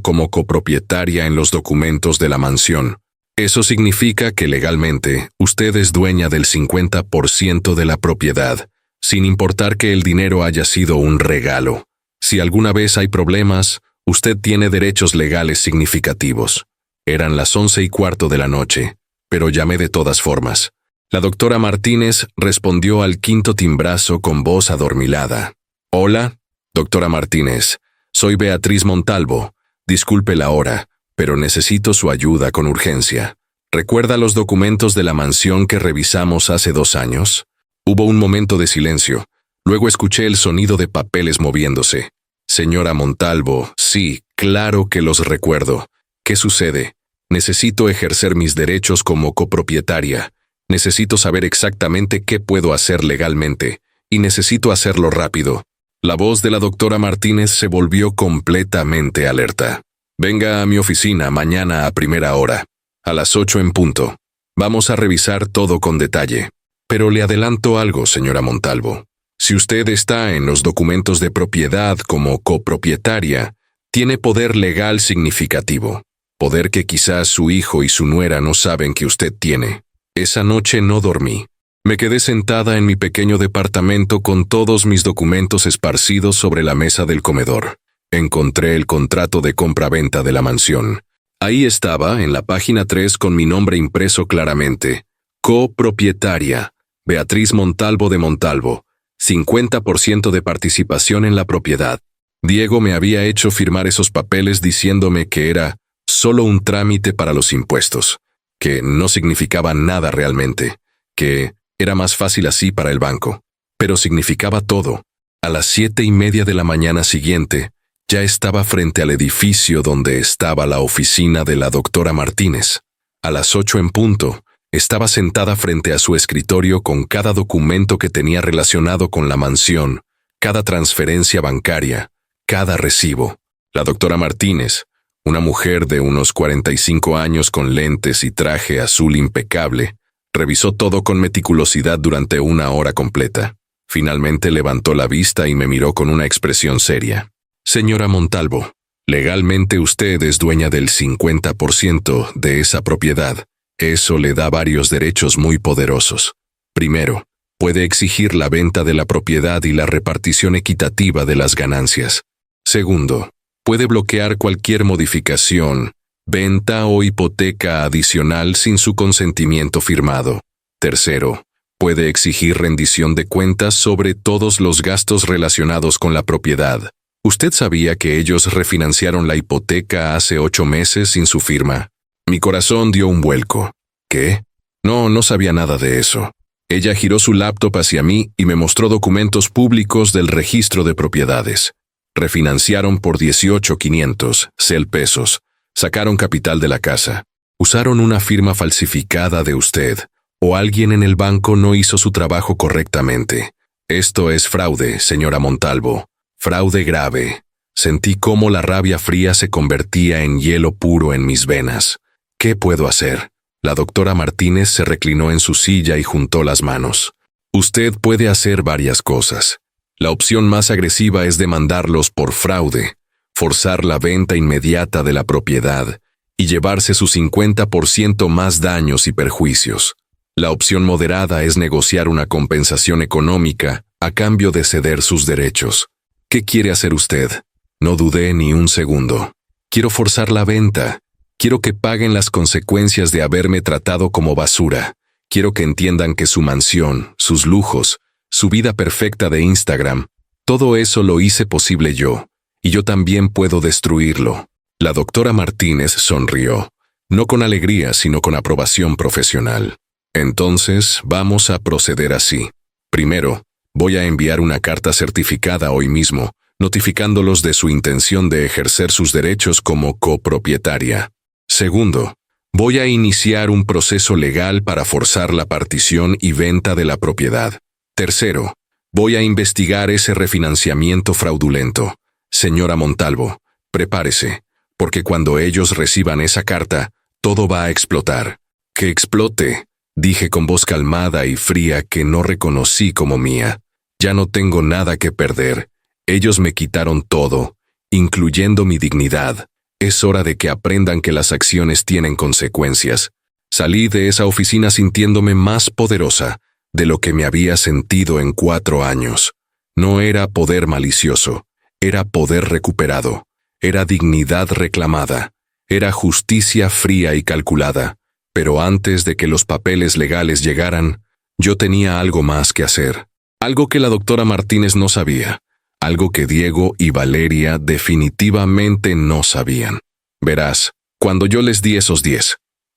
como copropietaria en los documentos de la mansión. Eso significa que legalmente usted es dueña del 50% de la propiedad, sin importar que el dinero haya sido un regalo. Si alguna vez hay problemas, usted tiene derechos legales significativos. Eran las 11:15 de la noche, pero llamé de todas formas. La doctora Martínez respondió al quinto timbrazo con voz adormilada. Hola, doctora Martínez, soy Beatriz Montalvo. Disculpe la hora, pero necesito su ayuda con urgencia. ¿Recuerda los documentos de la mansión que revisamos hace 2 años? Hubo un momento de silencio. Luego escuché el sonido de papeles moviéndose. Señora Montalvo, sí, claro que los recuerdo. ¿Qué sucede? Necesito ejercer mis derechos como copropietaria. Necesito saber exactamente qué puedo hacer legalmente, y necesito hacerlo rápido. La voz de la doctora Martínez se volvió completamente alerta. Venga a mi oficina mañana a primera hora, a las 8 en punto. Vamos a revisar todo con detalle. Pero le adelanto algo, señora Montalvo. Si usted está en los documentos de propiedad como copropietaria, tiene poder legal significativo. Poder que quizás su hijo y su nuera no saben que usted tiene. Esa noche no dormí. Me quedé sentada en mi pequeño departamento con todos mis documentos esparcidos sobre la mesa del comedor. Encontré el contrato de compraventa de la mansión. Ahí estaba, en la página 3, con mi nombre impreso claramente. Copropietaria, Beatriz Montalvo de Montalvo. 50% de participación en la propiedad. Diego me había hecho firmar esos papeles diciéndome que era solo un trámite para los impuestos, que no significaba nada realmente, que era más fácil así para el banco, pero significaba todo. A las 7:30 de la mañana siguiente, ya estaba frente al edificio donde estaba la oficina de la doctora Martínez. A las 8 en punto, estaba sentada frente a su escritorio con cada documento que tenía relacionado con la mansión, cada transferencia bancaria, cada recibo. La doctora Martínez, una mujer de unos 45 años con lentes y traje azul impecable, revisó todo con meticulosidad durante 1 hora completa. Finalmente levantó la vista y me miró con una expresión seria. Señora Montalvo, legalmente usted es dueña del 50% de esa propiedad. Eso le da varios derechos muy poderosos. Primero, puede exigir la venta de la propiedad y la repartición equitativa de las ganancias. Segundo, puede bloquear cualquier modificación, venta o hipoteca adicional sin su consentimiento firmado. Tercero, puede exigir rendición de cuentas sobre todos los gastos relacionados con la propiedad. ¿Usted sabía que ellos refinanciaron la hipoteca hace 8 meses sin su firma? Mi corazón dio un vuelco. ¿Qué? No sabía nada de eso. Ella giró su laptop hacia mí y me mostró documentos públicos del registro de propiedades. Refinanciaron por 18,500 pesos. Sacaron capital de la casa. Usaron una firma falsificada de usted, o alguien en el banco no hizo su trabajo correctamente. Esto es fraude, señora Montalvo. Fraude grave. Sentí cómo la rabia fría se convertía en hielo puro en mis venas. ¿Qué puedo hacer? La doctora Martínez se reclinó en su silla y juntó las manos. Usted puede hacer varias cosas. La opción más agresiva es demandarlos por fraude, forzar la venta inmediata de la propiedad y llevarse su 50% más daños y perjuicios. La opción moderada es negociar una compensación económica a cambio de ceder sus derechos. ¿Qué quiere hacer usted? No dudé ni un segundo. Quiero forzar la venta. Quiero que paguen las consecuencias de haberme tratado como basura. Quiero que entiendan que su mansión, sus lujos, su vida perfecta de Instagram, todo eso lo hice posible yo, y yo también puedo destruirlo. La doctora Martínez sonrió. no con alegría, sino con aprobación profesional. Entonces, vamos a proceder así. Primero, voy a enviar una carta certificada hoy mismo, notificándolos de su intención de ejercer sus derechos como copropietaria. Segundo, voy a iniciar un proceso legal para forzar la partición y venta de la propiedad. Tercero, voy a investigar ese refinanciamiento fraudulento. Señora Montalvo, prepárese, porque cuando ellos reciban esa carta, todo va a explotar. ¡Que explote!, dije con voz calmada y fría que no reconocí como mía. Ya no tengo nada que perder. Ellos me quitaron todo, incluyendo mi dignidad. Es hora de que aprendan que las acciones tienen consecuencias. Salí de esa oficina sintiéndome más poderosa de lo que me había sentido en 4 años. No era poder malicioso, era poder recuperado, era dignidad reclamada, era justicia fría y calculada. Pero antes de que los papeles legales llegaran, yo tenía algo más que hacer. Algo que la doctora Martínez no sabía. Algo que Diego y Valeria definitivamente no sabían. Verás, cuando yo les di esos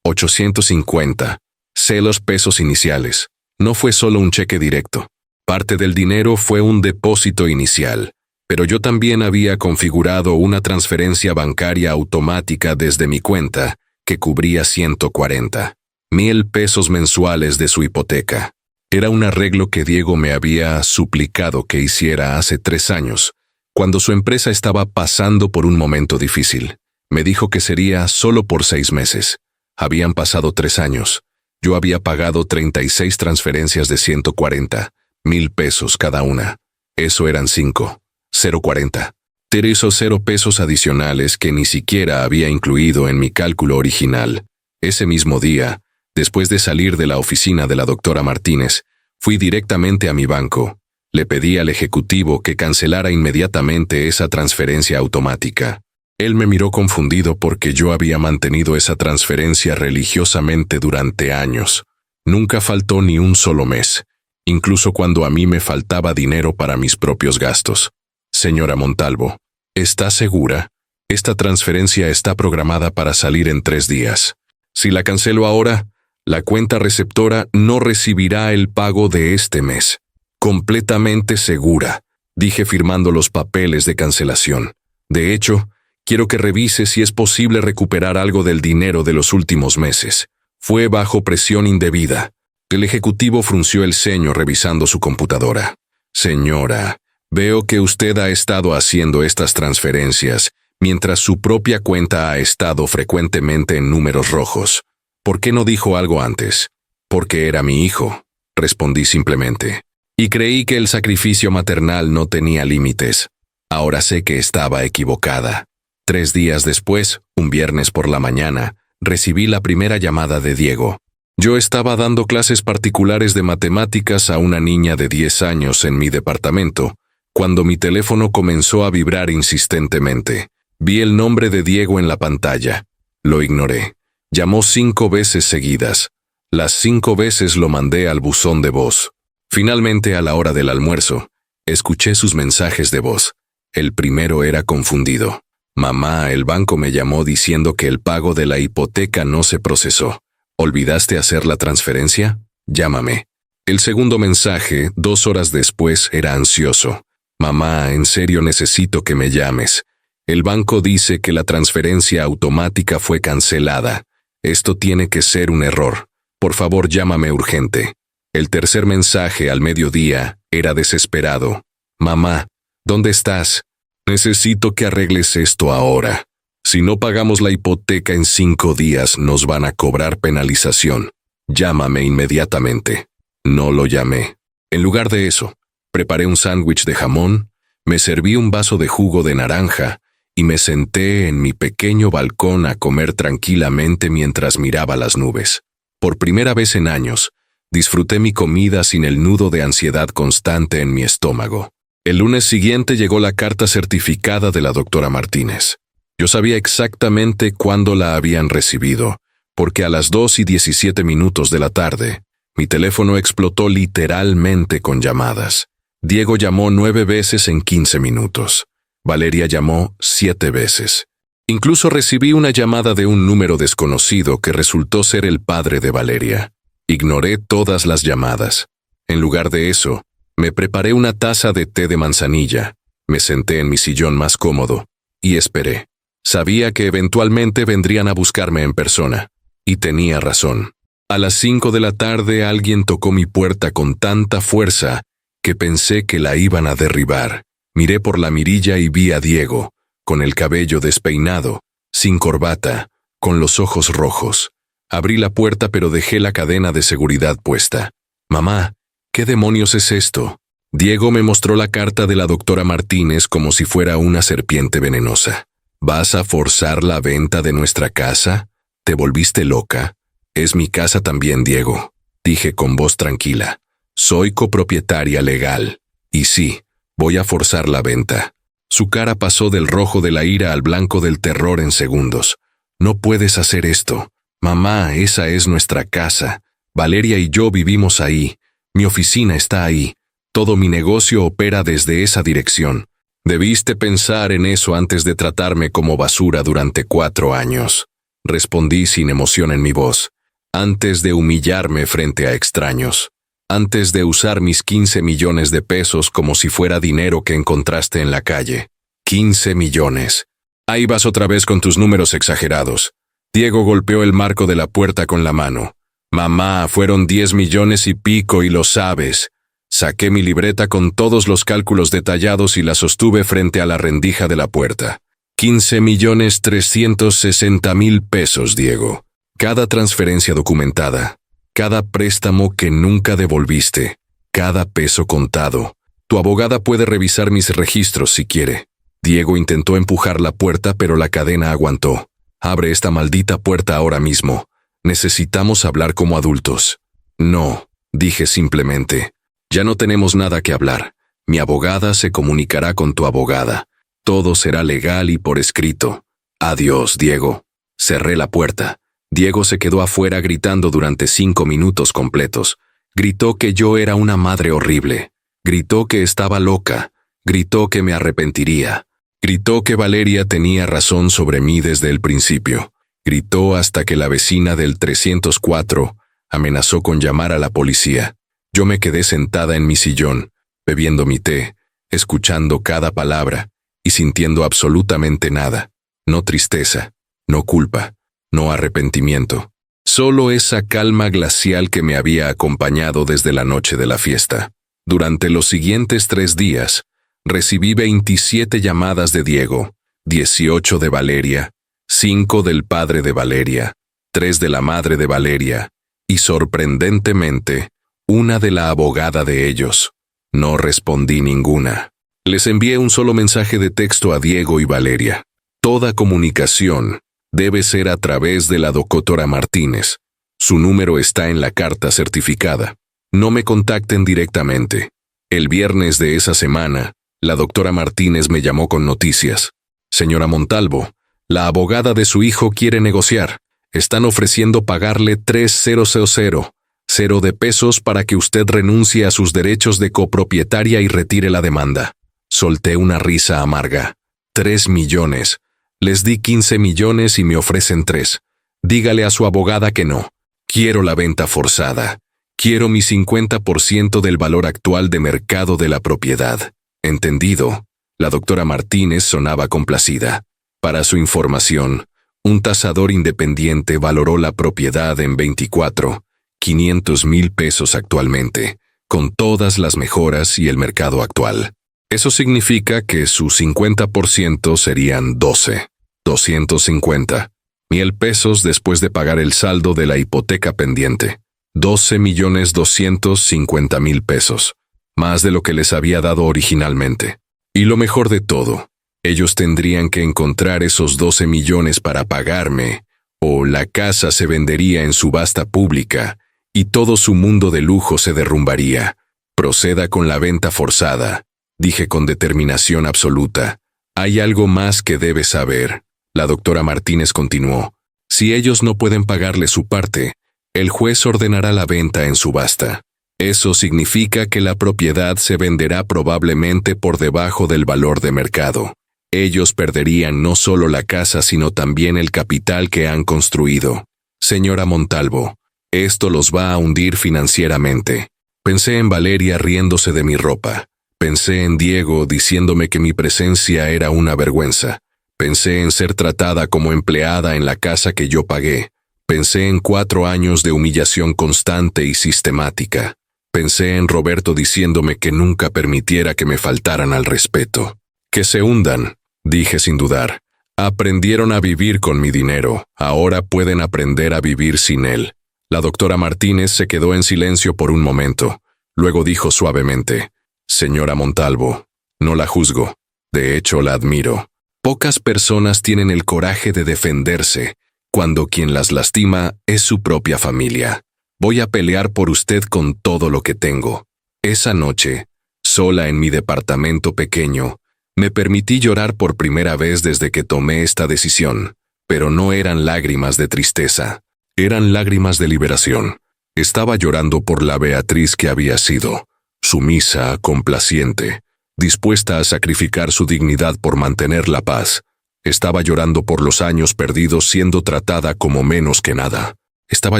850, sé los pesos iniciales. No fue solo un cheque directo. Parte del dinero fue un depósito inicial. Pero yo también había configurado una transferencia bancaria automática desde mi cuenta que cubría 140,000 pesos mensuales de su hipoteca. Era un arreglo que Diego me había suplicado que hiciera hace 3 años, cuando su empresa estaba pasando por un momento difícil. Me dijo que sería solo por 6 meses. Habían pasado 3 años. Yo había pagado 36 transferencias de 140,000 pesos cada una. Eso eran 0,40. Esos 0 pesos adicionales que ni siquiera había incluido en mi cálculo original. Ese mismo día, después de salir de la oficina de la doctora Martínez, fui directamente a mi banco. Le pedí al ejecutivo que cancelara inmediatamente esa transferencia automática. Él me miró confundido porque yo había mantenido esa transferencia religiosamente durante años. Nunca faltó ni un solo mes, incluso cuando a mí me faltaba dinero para mis propios gastos. Señora Montalvo, ¿está segura? Esta transferencia está programada para salir en 3 días. Si la cancelo ahora, la cuenta receptora no recibirá el pago de este mes. Completamente segura, dije firmando los papeles de cancelación. De hecho, quiero que revise si es posible recuperar algo del dinero de los últimos meses. Fue bajo presión indebida. El ejecutivo frunció el ceño revisando su computadora. Señora, veo que usted ha estado haciendo estas transferencias mientras su propia cuenta ha estado frecuentemente en números rojos. ¿Por qué no dijo algo antes? Porque era mi hijo, respondí simplemente. Y creí que el sacrificio maternal no tenía límites. Ahora sé que estaba equivocada. 3 días después, un viernes por la mañana, recibí la primera llamada de Diego. Yo estaba dando clases particulares de matemáticas a una niña de 10 años en mi departamento, cuando mi teléfono comenzó a vibrar insistentemente. Vi el nombre de Diego en la pantalla. Lo ignoré. Llamó 5 veces seguidas. Las 5 veces lo mandé al buzón de voz. Finalmente, a la hora del almuerzo, escuché sus mensajes de voz. El primero era confundido. Mamá, el banco me llamó diciendo que el pago de la hipoteca no se procesó. ¿Olvidaste hacer la transferencia? Llámame. El segundo mensaje, 2 horas después, era ansioso. Mamá, en serio necesito que me llames. El banco dice que la transferencia automática fue cancelada. Esto tiene que ser un error. Por favor, llámame urgente. El tercer mensaje, al mediodía, era desesperado. Mamá, ¿dónde estás? Necesito que arregles esto ahora. Si no pagamos la hipoteca en 5 días, nos van a cobrar penalización. Llámame inmediatamente. No lo llamé. En lugar de eso, preparé un sándwich de jamón, me serví un vaso de jugo de naranja y me senté en mi pequeño balcón a comer tranquilamente mientras miraba las nubes. Por primera vez en años, disfruté mi comida sin el nudo de ansiedad constante en mi estómago. El lunes siguiente llegó la carta certificada de la doctora Martínez. Yo sabía exactamente cuándo la habían recibido, porque a las 2:17 de la tarde, mi teléfono explotó literalmente con llamadas. Diego llamó 9 veces en 15 minutos. Valeria llamó 7 veces. Incluso recibí una llamada de un número desconocido que resultó ser el padre de Valeria. Ignoré todas las llamadas. En lugar de eso, me preparé una taza de té de manzanilla, me senté en mi sillón más cómodo y esperé. Sabía que eventualmente vendrían a buscarme en persona, y tenía razón. A las 5 de la tarde alguien tocó mi puerta con tanta fuerza que pensé que la iban a derribar. Miré por la mirilla y vi a Diego, con el cabello despeinado, sin corbata, con los ojos rojos. Abrí la puerta pero dejé la cadena de seguridad puesta. «Mamá, ¿qué demonios es esto?» Diego me mostró la carta de la doctora Martínez como si fuera una serpiente venenosa. «¿Vas a forzar la venta de nuestra casa? ¿Te volviste loca?» «Es mi casa también, Diego», dije con voz tranquila. «Soy copropietaria legal. Y sí, voy a forzar la venta». Su cara pasó del rojo de la ira al blanco del terror en segundos. «No puedes hacer esto. Mamá, esa es nuestra casa. Valeria y yo vivimos ahí. Mi oficina está ahí. Todo mi negocio opera desde esa dirección. Debiste pensar en eso antes de tratarme como basura durante 4 años. Respondí sin emoción en mi voz. Antes de humillarme frente a extraños. Antes de usar mis 15 millones de pesos como si fuera dinero que encontraste en la calle. 15 millones. Ahí vas otra vez con tus números exagerados. Diego golpeó el marco de la puerta con la mano. Mamá, fueron 10 millones y pico y lo sabes. Saqué mi libreta con todos los cálculos detallados y la sostuve frente a la rendija de la puerta. 15.360.000 pesos, Diego. Cada transferencia documentada. Cada préstamo que nunca devolviste. Cada peso contado. Tu abogada puede revisar mis registros si quiere. Diego intentó empujar la puerta, pero la cadena aguantó. Abre esta maldita puerta ahora mismo. Necesitamos hablar como adultos. No, dije simplemente. Ya no tenemos nada que hablar. Mi abogada se comunicará con tu abogada. Todo será legal y por escrito. Adiós, Diego. Cerré la puerta. Diego se quedó afuera gritando durante 5 minutos completos. Gritó que yo era una madre horrible. Gritó que estaba loca. Gritó que me arrepentiría. Gritó que Valeria tenía razón sobre mí desde el principio. Gritó hasta que la vecina del 304 amenazó con llamar a la policía. Yo me quedé sentada en mi sillón, bebiendo mi té, escuchando cada palabra y sintiendo absolutamente nada. No tristeza, no culpa, no arrepentimiento. Solo esa calma glacial que me había acompañado desde la noche de la fiesta. Durante los siguientes 3 días, recibí 27 llamadas de Diego, 18 de Valeria, 5 del padre de Valeria, 3 de la madre de Valeria, y sorprendentemente, una de la abogada de ellos. No respondí ninguna. Les envié un solo mensaje de texto a Diego y Valeria. Toda comunicación debe ser a través de la doctora Martínez. Su número está en la carta certificada. No me contacten directamente. El viernes de esa semana, la doctora Martínez me llamó con noticias. Señora Montalvo, la abogada de su hijo quiere negociar. Están ofreciendo pagarle 3.000 de pesos para que usted renuncie a sus derechos de copropietaria y retire la demanda. Solté una risa amarga. 3 millones. Les di 15 millones y me ofrecen 3. Dígale a su abogada que no. Quiero la venta forzada. Quiero mi 50% del valor actual de mercado de la propiedad. ¿Entendido? La doctora Martínez sonaba complacida. Para su información, un tasador independiente valoró la propiedad en 24.500.000 pesos actualmente, con todas las mejoras y el mercado actual. Eso significa que su 50% serían 12.250.000 pesos después de pagar el saldo de la hipoteca pendiente. 12.250.000 pesos, más de lo que les había dado originalmente. Y lo mejor de todo, ellos tendrían que encontrar esos 12 millones para pagarme, o la casa se vendería en subasta pública y todo su mundo de lujo se derrumbaría. Proceda con la venta forzada, dije con determinación absoluta. Hay algo más que debes saber. La doctora Martínez continuó. Si ellos no pueden pagarle su parte, el juez ordenará la venta en subasta. Eso significa que la propiedad se venderá probablemente por debajo del valor de mercado. Ellos perderían no solo la casa, sino también el capital que han construido. Señora Montalvo, esto los va a hundir financieramente. Pensé en Valeria riéndose de mi ropa. Pensé en Diego diciéndome que mi presencia era una vergüenza. Pensé en ser tratada como empleada en la casa que yo pagué. Pensé en 4 años de humillación constante y sistemática. Pensé en Roberto diciéndome que nunca permitiera que me faltaran al respeto. Que se hundan, dije sin dudar. Aprendieron a vivir con mi dinero, ahora pueden aprender a vivir sin él. La doctora Martínez se quedó en silencio por un momento. Luego dijo suavemente: Señora Montalvo, no la juzgo. De hecho, la admiro. Pocas personas tienen el coraje de defenderse cuando quien las lastima es su propia familia. Voy a pelear por usted con todo lo que tengo. Esa noche, sola en mi departamento pequeño, me permití llorar por primera vez desde que tomé esta decisión, pero no eran lágrimas de tristeza, eran lágrimas de liberación. Estaba llorando por la Beatriz que había sido, sumisa, complaciente, dispuesta a sacrificar su dignidad por mantener la paz. Estaba llorando por los años perdidos siendo tratada como menos que nada. Estaba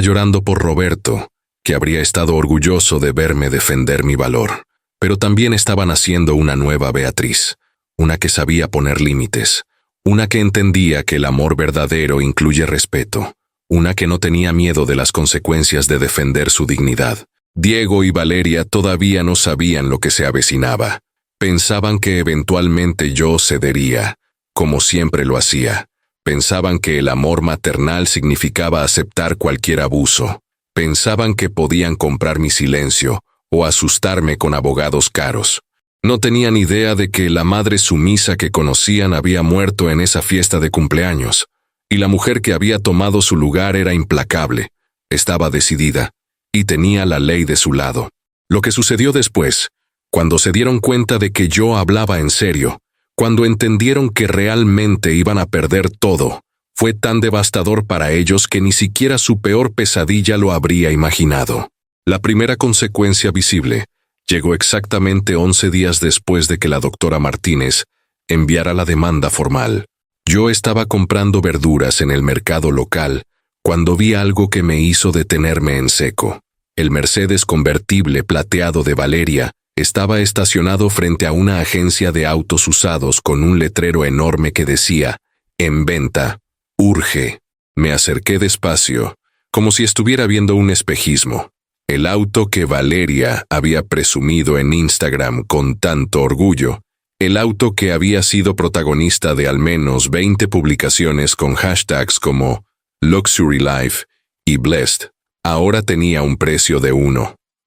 llorando por Roberto, que habría estado orgulloso de verme defender mi valor. Pero también estaba naciendo una nueva Beatriz, una que sabía poner límites, una que entendía que el amor verdadero incluye respeto, una que no tenía miedo de las consecuencias de defender su dignidad. Diego y Valeria todavía no sabían lo que se avecinaba. Pensaban que eventualmente yo cedería, como siempre lo hacía. Pensaban que el amor maternal significaba aceptar cualquier abuso. Pensaban que podían comprar mi silencio o asustarme con abogados caros. No tenían idea de que la madre sumisa que conocían había muerto en esa fiesta de cumpleaños, y la mujer que había tomado su lugar era implacable, estaba decidida, y tenía la ley de su lado. Lo que sucedió después, cuando se dieron cuenta de que yo hablaba en serio, cuando entendieron que realmente iban a perder todo, fue tan devastador para ellos que ni siquiera su peor pesadilla lo habría imaginado. La primera consecuencia visible llegó exactamente 11 días después de que la doctora Martínez enviara la demanda formal. Yo estaba comprando verduras en el mercado local cuando vi algo que me hizo detenerme en seco. El Mercedes convertible plateado de Valeria estaba estacionado frente a una agencia de autos usados con un letrero enorme que decía: en venta, urge. Me acerqué despacio, como si estuviera viendo un espejismo. El auto que Valeria había presumido en Instagram con tanto orgullo, el auto que había sido protagonista de al menos 20 publicaciones con hashtags como Luxury Life y Blessed, ahora tenía un precio de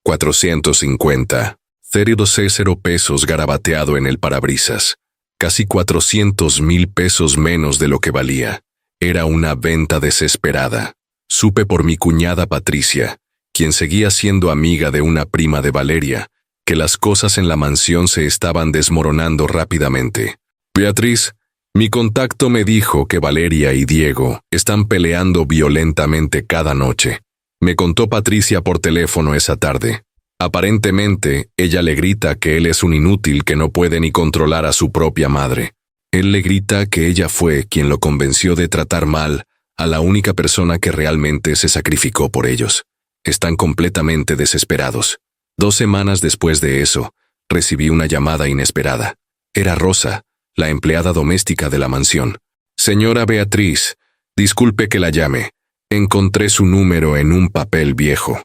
450. 0.0 pesos garabateado en el parabrisas, casi 400,000 pesos menos de lo que valía. Era una venta desesperada. Supe por mi cuñada Patricia, quien seguía siendo amiga de una prima de Valeria, que las cosas en la mansión se estaban desmoronando rápidamente. Beatriz, mi contacto me dijo que Valeria y Diego están peleando violentamente cada noche. Me contó Patricia por teléfono esa tarde. Aparentemente, ella le grita que él es un inútil que no puede ni controlar a su propia madre. Él le grita que ella fue quien lo convenció de tratar mal a la única persona que realmente se sacrificó por ellos. Están completamente desesperados. 2 semanas después de eso, recibí una llamada inesperada. Era Rosa, la empleada doméstica de la mansión. Señora Beatriz, disculpe que la llame. Encontré su número en un papel viejo.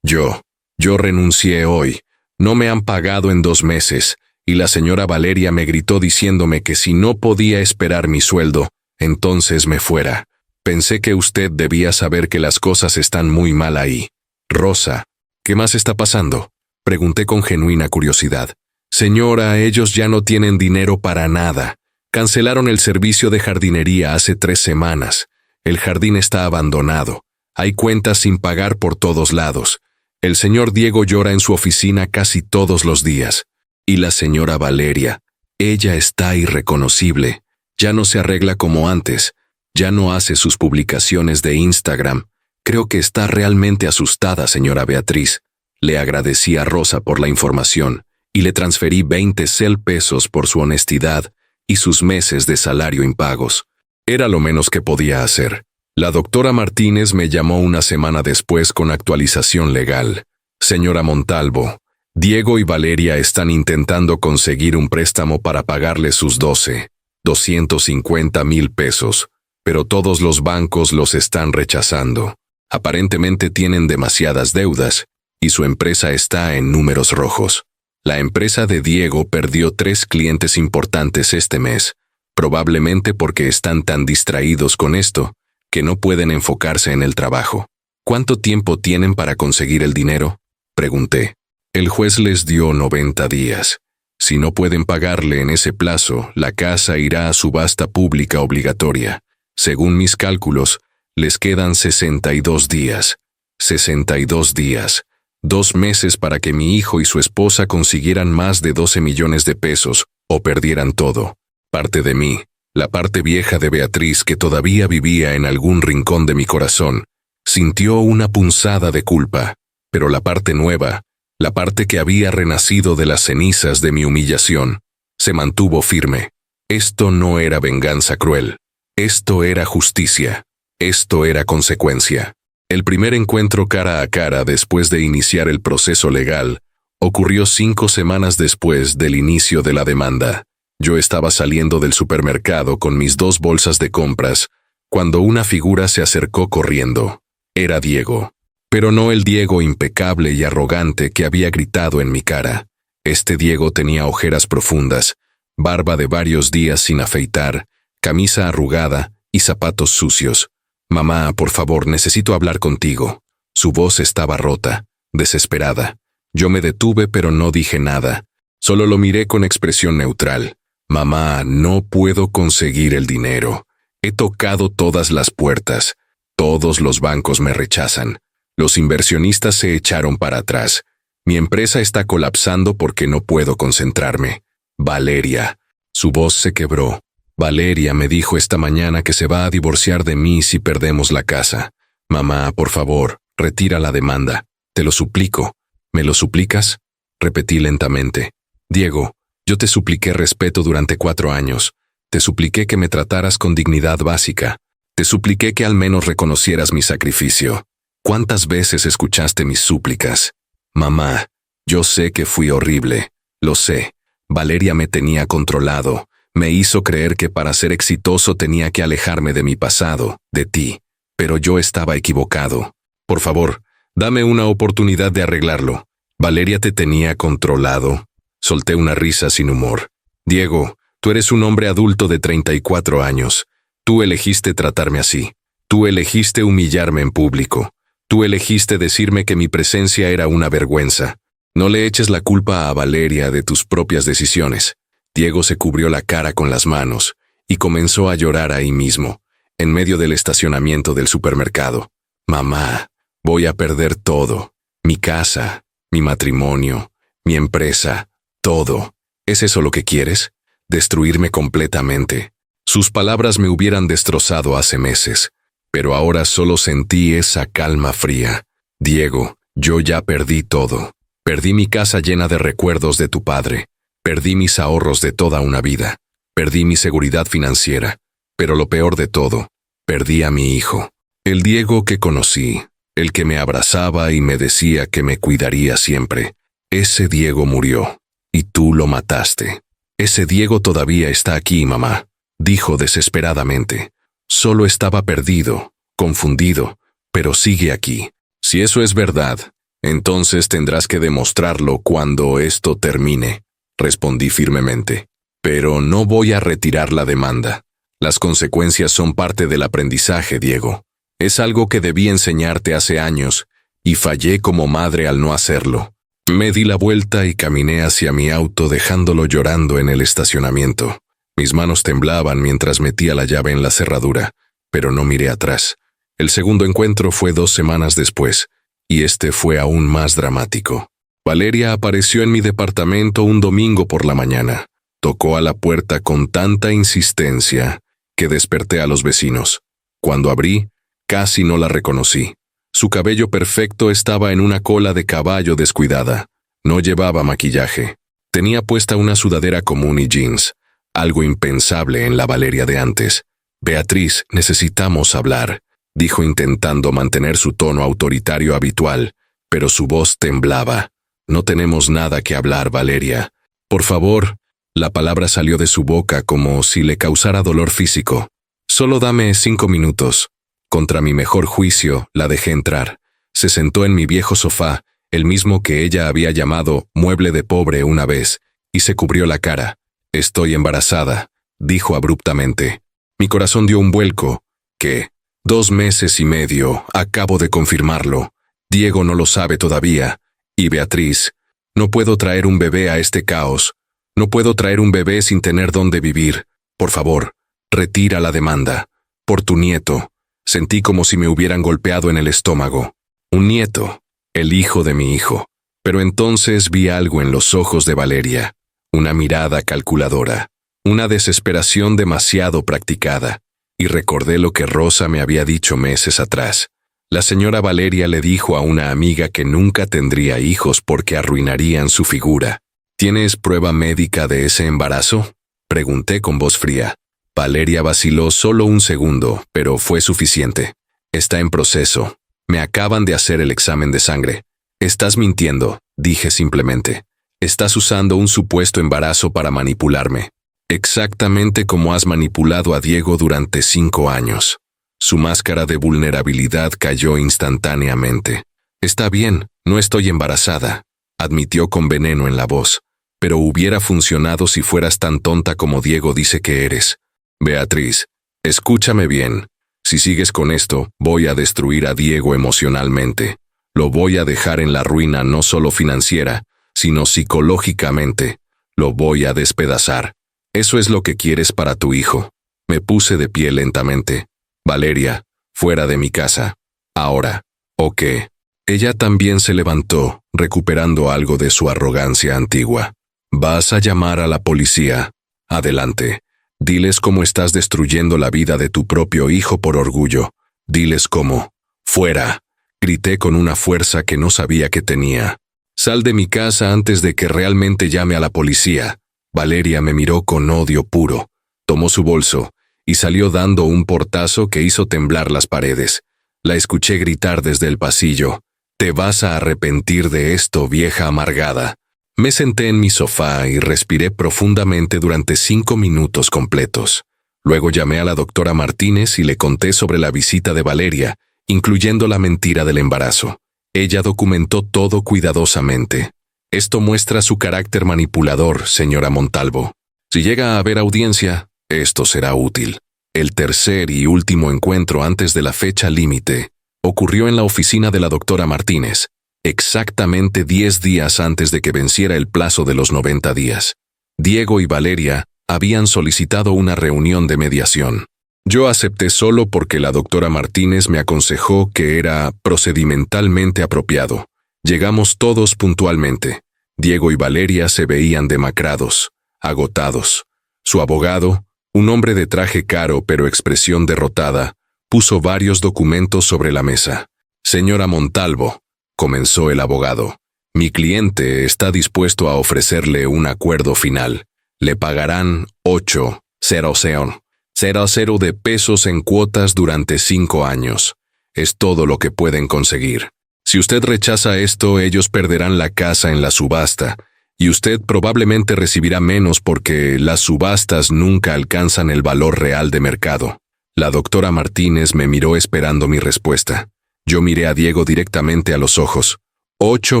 Yo renuncié hoy. No me han pagado en 2 meses, y la señora Valeria me gritó diciéndome que si no podía esperar mi sueldo, entonces me fuera. Pensé que usted debía saber que las cosas están muy mal ahí. Rosa, ¿qué más está pasando? Pregunté con genuina curiosidad. Señora, ellos ya no tienen dinero para nada. Cancelaron el servicio de jardinería hace 3 semanas. El jardín está abandonado. Hay cuentas sin pagar por todos lados. El señor Diego llora en su oficina casi todos los días. Y la señora Valeria, ella está irreconocible. Ya no se arregla como antes. Ya no hace sus publicaciones de Instagram. Creo que está realmente asustada, señora Beatriz. Le agradecí a Rosa por la información y le transferí 20 pesos por su honestidad y sus meses de salario impagos. Era lo menos que podía hacer. La doctora Martínez me llamó una semana después con actualización legal. Señora Montalvo, Diego y Valeria están intentando conseguir un préstamo para pagarle sus 250,000 pesos, pero todos los bancos los están rechazando. Aparentemente tienen demasiadas deudas, y su empresa está en números rojos. La empresa de Diego perdió 3 clientes importantes este mes, probablemente porque están tan distraídos con esto, que no pueden enfocarse en el trabajo. ¿Cuánto tiempo tienen para conseguir el dinero?, pregunté. El juez les dio 90 días. Si no pueden pagarle en ese plazo, la casa irá a subasta pública obligatoria. Según mis cálculos, les quedan 62 días. 62 días. 2 meses para que mi hijo y su esposa consiguieran más de 12 millones de pesos, o perdieran todo. Parte de mí, la parte vieja de Beatriz que todavía vivía en algún rincón de mi corazón, sintió una punzada de culpa, pero la parte nueva, la parte que había renacido de las cenizas de mi humillación, se mantuvo firme. Esto no era venganza cruel. Esto era justicia. Esto era consecuencia. El primer encuentro cara a cara después de iniciar el proceso legal ocurrió 5 semanas después del inicio de la demanda. Yo estaba saliendo del supermercado con mis 2 bolsas de compras, cuando una figura se acercó corriendo. Era Diego. Pero no el Diego impecable y arrogante que había gritado en mi cara. Este Diego tenía ojeras profundas, barba de varios días sin afeitar, camisa arrugada y zapatos sucios. «Mamá, por favor, necesito hablar contigo». Su voz estaba rota, desesperada. Yo me detuve pero no dije nada. Solo lo miré con expresión neutral. «Mamá, no puedo conseguir el dinero. He tocado todas las puertas. Todos los bancos me rechazan. Los inversionistas se echaron para atrás. Mi empresa está colapsando porque no puedo concentrarme. Valeria». Su voz se quebró. «Valeria me dijo esta mañana que se va a divorciar de mí si perdemos la casa. Mamá, por favor, retira la demanda. Te lo suplico». «¿Me lo suplicas?», repetí lentamente. «Diego, yo te supliqué respeto durante 4 años. Te supliqué que me trataras con dignidad básica. Te supliqué que al menos reconocieras mi sacrificio. ¿Cuántas veces escuchaste mis súplicas? Mamá, yo sé que fui horrible. Lo sé. Valeria me tenía controlado. Me hizo creer que para ser exitoso tenía que alejarme de mi pasado, de ti. Pero yo estaba equivocado. Por favor, dame una oportunidad de arreglarlo. Valeria te tenía controlado». Solté una risa sin humor. «Diego, tú eres un hombre adulto de 34 años. Tú elegiste tratarme así. Tú elegiste humillarme en público. Tú elegiste decirme que mi presencia era una vergüenza. No le eches la culpa a Valeria de tus propias decisiones». Diego se cubrió la cara con las manos y comenzó a llorar ahí mismo, en medio del estacionamiento del supermercado. «Mamá, voy a perder todo. Mi casa, mi matrimonio, mi empresa, todo. ¿Es eso lo que quieres? ¿Destruirme completamente?». Sus palabras me hubieran destrozado hace meses, pero ahora solo sentí esa calma fría. «Diego, yo ya perdí todo. Perdí mi casa llena de recuerdos de tu padre. Perdí mis ahorros de toda una vida. Perdí mi seguridad financiera. Pero lo peor de todo, perdí a mi hijo. El Diego que conocí, el que me abrazaba y me decía que me cuidaría siempre. Ese Diego murió, y tú lo mataste. Ese Diego todavía está aquí, mamá», dijo desesperadamente. «Solo estaba perdido, confundido, pero sigue aquí. Si eso es verdad, entonces tendrás que demostrarlo cuando esto termine», respondí firmemente. «Pero no voy a retirar la demanda. Las consecuencias son parte del aprendizaje, Diego. Es algo que debí enseñarte hace años, y fallé como madre al no hacerlo». Me di la vuelta y caminé hacia mi auto dejándolo llorando en el estacionamiento. Mis manos temblaban mientras metía la llave en la cerradura, pero no miré atrás. El segundo encuentro fue 2 semanas después, y este fue aún más dramático. Valeria apareció en mi departamento un domingo por la mañana. Tocó a la puerta con tanta insistencia que desperté a los vecinos. Cuando abrí, casi no la reconocí. Su cabello perfecto estaba en una cola de caballo descuidada. No llevaba maquillaje. Tenía puesta una sudadera común y jeans. algo impensable en la Valeria de antes. Beatriz, necesitamos hablar, dijo intentando mantener su tono autoritario habitual, pero su voz temblaba. No tenemos nada que hablar, Valeria. Por favor. La palabra salió de su boca como si le causara dolor físico. Solo dame 5 minutos. Contra mi mejor juicio, la dejé entrar. Se sentó en mi viejo sofá, el mismo que ella había llamado mueble de pobre una vez, y se cubrió la cara. Estoy embarazada, dijo abruptamente. Mi corazón dio un vuelco. ¿Qué? 2 meses y medio, acabo de confirmarlo. Diego no lo sabe todavía. Y Beatriz, no puedo traer un bebé a este caos. No puedo traer un bebé sin tener dónde vivir. Por favor, retira la demanda. Por tu nieto. Sentí como si me hubieran golpeado en el estómago. Un nieto, el hijo de mi hijo. Pero entonces vi algo en los ojos de Valeria. Una mirada calculadora. Una desesperación demasiado practicada. Y recordé lo que Rosa me había dicho meses atrás. La señora Valeria le dijo a una amiga que nunca tendría hijos porque arruinarían su figura. ¿Tienes prueba médica de ese embarazo? Pregunté con voz fría. Valeria vaciló solo un segundo, pero fue suficiente. Está en proceso. Me acaban de hacer el examen de sangre. Estás mintiendo, dije simplemente. Estás usando un supuesto embarazo para manipularme. Exactamente como has manipulado a Diego durante 5 años. Su máscara de vulnerabilidad cayó instantáneamente. Está bien, no estoy embarazada, admitió con veneno en la voz. Pero hubiera funcionado si fueras tan tonta como Diego dice que eres. Beatriz, escúchame bien. Si sigues con esto, voy a destruir a Diego emocionalmente. Lo voy a dejar en la ruina no solo financiera, sino psicológicamente. Lo voy a despedazar. ¿Eso es lo que quieres para tu hijo? Me puse de pie lentamente. Valeria, fuera de mi casa. Ahora. ¿O qué? Ella también se levantó, recuperando algo de su arrogancia antigua. ¿Vas a llamar a la policía? Adelante. Diles cómo estás destruyendo la vida de tu propio hijo por orgullo. Diles cómo. ¡Fuera! Grité con una fuerza que no sabía que tenía. Sal de mi casa antes de que realmente llame a la policía. Valeria me miró con odio puro. Tomó su bolso y salió dando un portazo que hizo temblar las paredes. La escuché gritar desde el pasillo. Te vas a arrepentir de esto, vieja amargada. Me senté en mi sofá y respiré profundamente durante 5 minutos completos. Luego llamé a la doctora Martínez y le conté sobre la visita de Valeria, incluyendo la mentira del embarazo. Ella documentó todo cuidadosamente. Esto muestra su carácter manipulador, señora Montalvo. Si llega a haber audiencia, esto será útil. El tercer y último encuentro antes de la fecha límite ocurrió en la oficina de la doctora Martínez, exactamente 10 días antes de que venciera el plazo de los 90 días. Diego y Valeria habían solicitado una reunión de mediación. Yo acepté solo porque la doctora Martínez me aconsejó que era procedimentalmente apropiado. Llegamos todos puntualmente. Diego y Valeria se veían demacrados, agotados. Su abogado, un hombre de traje caro pero expresión derrotada, puso varios documentos sobre la mesa. Señora Montalvo, comenzó el abogado, mi cliente está dispuesto a ofrecerle un acuerdo final. Le pagarán 8,000 de pesos en cuotas durante 5 años. Es todo lo que pueden conseguir. Si usted rechaza esto, ellos perderán la casa en la subasta, y usted probablemente recibirá menos porque las subastas nunca alcanzan el valor real de mercado. La doctora Martínez me miró esperando mi respuesta. Yo miré a Diego directamente a los ojos. 8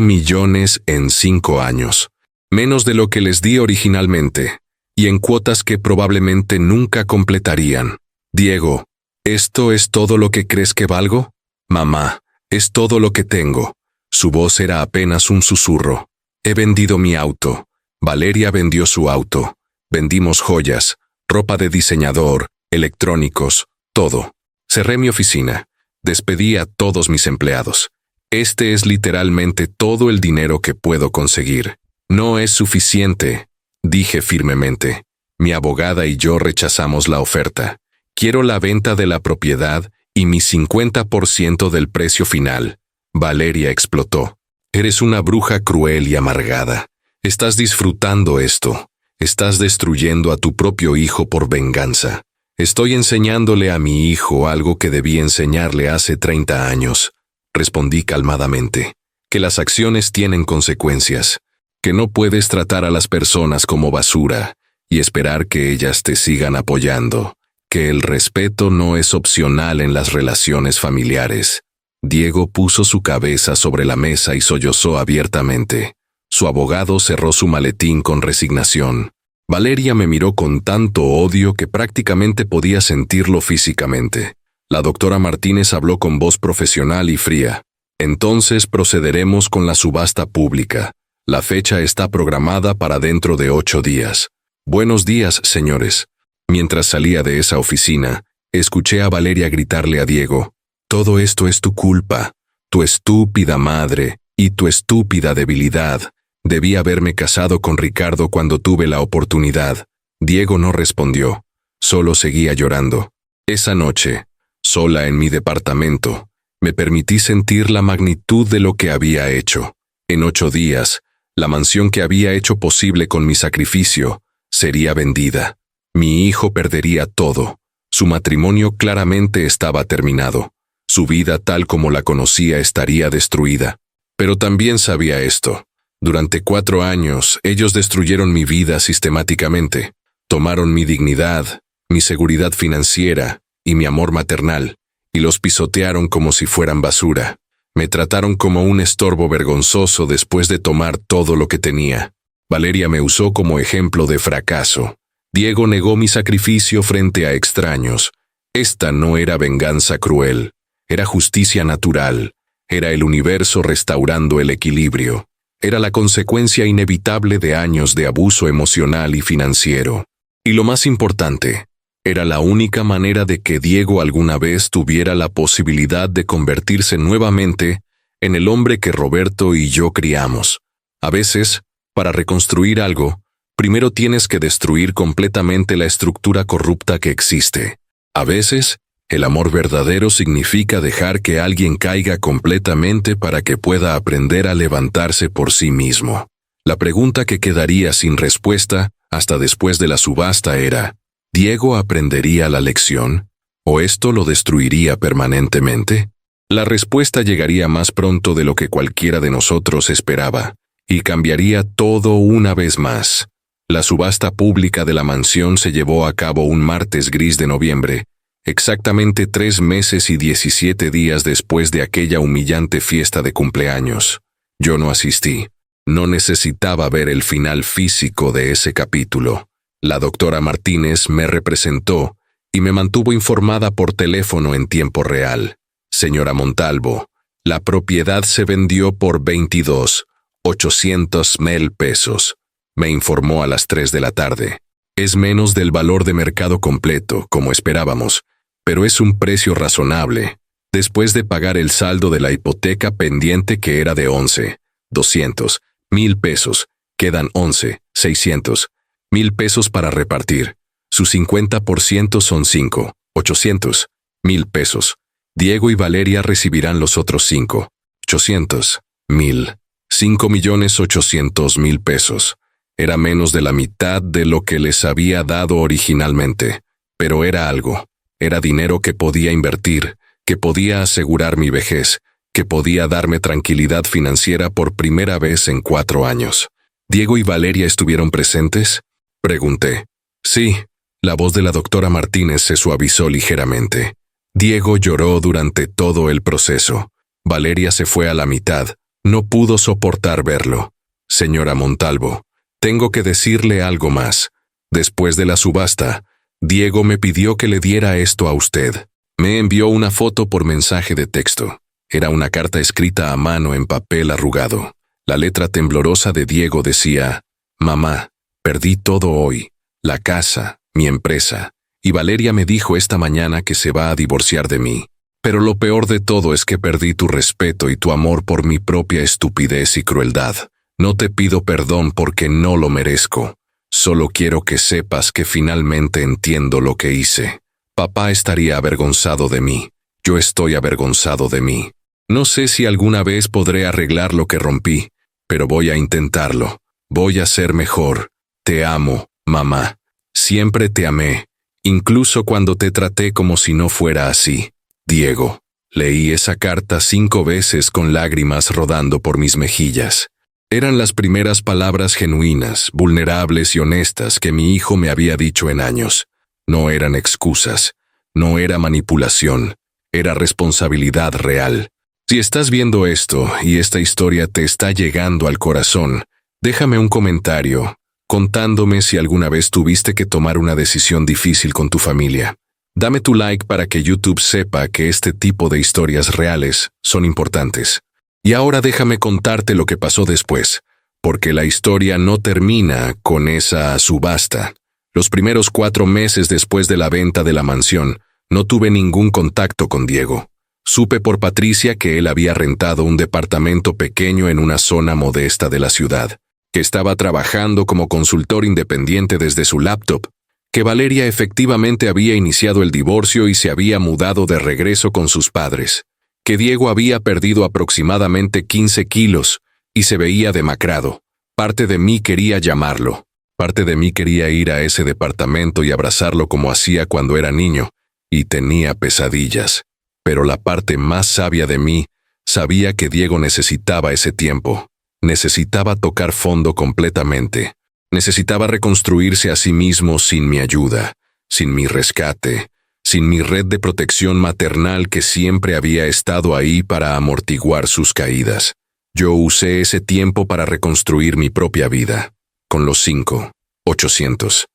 millones en 5 años. Menos de lo que les di originalmente, y en cuotas que probablemente nunca completarían. Diego, ¿esto es todo lo que crees que valgo? Mamá, es todo lo que tengo. Su voz era apenas un susurro. He vendido mi auto. Valeria vendió su auto. Vendimos joyas, ropa de diseñador, electrónicos, todo. Cerré mi oficina. Despedí a todos mis empleados. Este es literalmente todo el dinero que puedo conseguir. No es suficiente, dije firmemente. Mi abogada y yo rechazamos la oferta. Quiero la venta de la propiedad y mi 50% del precio final. Valeria explotó. Eres una bruja cruel y amargada. Estás disfrutando esto. Estás destruyendo a tu propio hijo por venganza. Estoy enseñándole a mi hijo algo que debí enseñarle hace 30 años. Respondí calmadamente. Que las acciones tienen consecuencias. Que no puedes tratar a las personas como basura y esperar que ellas te sigan apoyando. Que el respeto no es opcional en las relaciones familiares. Diego puso su cabeza sobre la mesa y sollozó abiertamente. Su abogado cerró su maletín con resignación. Valeria me miró con tanto odio que prácticamente podía sentirlo físicamente. La doctora Martínez habló con voz profesional y fría. Entonces procederemos con la subasta pública. La fecha está programada para dentro de 8 días. Buenos días, señores. Mientras salía de esa oficina, escuché a Valeria gritarle a Diego: todo esto es tu culpa, tu estúpida madre y tu estúpida debilidad. Debí haberme casado con Ricardo cuando tuve la oportunidad. Diego no respondió, solo seguía llorando. Esa noche, sola en mi departamento, me permití sentir la magnitud de lo que había hecho. En 8 días, la mansión que había hecho posible con mi sacrificio sería vendida. Mi hijo perdería todo. Su matrimonio claramente estaba terminado. Su vida tal como la conocía estaría destruida. Pero también sabía esto. Durante 4 años, ellos destruyeron mi vida sistemáticamente. Tomaron mi dignidad, mi seguridad financiera y mi amor maternal, y los pisotearon como si fueran basura. Me trataron como un estorbo vergonzoso después de tomar todo lo que tenía. Valeria me usó como ejemplo de fracaso. Diego negó mi sacrificio frente a extraños. Esta no era venganza cruel, era justicia natural, era el universo restaurando el equilibrio. Era la consecuencia inevitable de años de abuso emocional y financiero. Y lo más importante, era la única manera de que Diego alguna vez tuviera la posibilidad de convertirse nuevamente en el hombre que Roberto y yo criamos. A veces, para reconstruir algo, primero tienes que destruir completamente la estructura corrupta que existe. A veces, el amor verdadero significa dejar que alguien caiga completamente para que pueda aprender a levantarse por sí mismo. La pregunta que quedaría sin respuesta hasta después de la subasta era: ¿Diego aprendería la lección? ¿O esto lo destruiría permanentemente? La respuesta llegaría más pronto de lo que cualquiera de nosotros esperaba, y cambiaría todo una vez más. La subasta pública de la mansión se llevó a cabo un martes gris de noviembre, exactamente 3 meses y 17 días después de aquella humillante fiesta de cumpleaños. Yo no asistí. No necesitaba ver el final físico de ese capítulo. La doctora Martínez me representó y me mantuvo informada por teléfono en tiempo real. Señora Montalvo, la propiedad se vendió por 22,800,000 pesos. Me informó a las 3 de la tarde. Es menos del valor de mercado completo, como esperábamos, pero es un precio razonable, después de pagar el saldo de la hipoteca pendiente que era de 11,200,000 pesos, quedan 11,600,000 pesos para repartir. Su 50% son 5,800,000 pesos. Diego y Valeria recibirán los otros 5,800,000. 5,800,000 pesos. Era menos de la mitad de lo que les había dado originalmente, pero era algo. Era dinero que podía invertir, que podía asegurar mi vejez, que podía darme tranquilidad financiera por primera vez en 4 años. ¿Diego y Valeria estuvieron presentes?, pregunté. Sí, la voz de la doctora Martínez se suavizó ligeramente. Diego lloró durante todo el proceso. Valeria se fue a la mitad. No pudo soportar verlo. Señora Montalvo, tengo que decirle algo más. Después de la subasta, Diego me pidió que le diera esto a usted. Me envió una foto por mensaje de texto. Era una carta escrita a mano en papel arrugado. La letra temblorosa de Diego decía: Mamá, perdí todo hoy. La casa, mi empresa. Y Valeria me dijo esta mañana que se va a divorciar de mí. Pero lo peor de todo es que perdí tu respeto y tu amor por mi propia estupidez y crueldad. No te pido perdón porque no lo merezco. Solo quiero que sepas que finalmente entiendo lo que hice. Papá estaría avergonzado de mí. Yo estoy avergonzado de mí. No sé si alguna vez podré arreglar lo que rompí, pero voy a intentarlo. Voy a ser mejor. Te amo, Mamá, siempre te amé, incluso cuando te traté como si no fuera así. Diego. Leí esa carta 5 veces con lágrimas rodando por mis mejillas. Eran las primeras palabras genuinas, vulnerables y honestas que mi hijo me había dicho en años. No eran excusas, no era manipulación, era responsabilidad real. Si estás viendo esto y esta historia te está llegando al corazón, déjame un comentario, contándome si alguna vez tuviste que tomar una decisión difícil con tu familia. Dame tu like para que YouTube sepa que este tipo de historias reales son importantes. Y ahora déjame contarte lo que pasó después, porque la historia no termina con esa subasta. Los primeros 4 meses después de la venta de la mansión, no tuve ningún contacto con Diego. Supe por Patricia que él había rentado un departamento pequeño en una zona modesta de la ciudad, que estaba trabajando como consultor independiente desde su laptop, que Valeria efectivamente había iniciado el divorcio y se había mudado de regreso con sus padres, que Diego había perdido aproximadamente 15 kilos y se veía demacrado. Parte de mí quería llamarlo, parte de mí quería ir a ese departamento y abrazarlo como hacía cuando era niño, y tenía pesadillas. Pero la parte más sabia de mí sabía que Diego necesitaba ese tiempo, necesitaba tocar fondo completamente, necesitaba reconstruirse a sí mismo sin mi ayuda, sin mi rescate, sin mi red de protección maternal que siempre había estado ahí para amortiguar sus caídas. Yo usé ese tiempo para reconstruir mi propia vida. Con los 5,800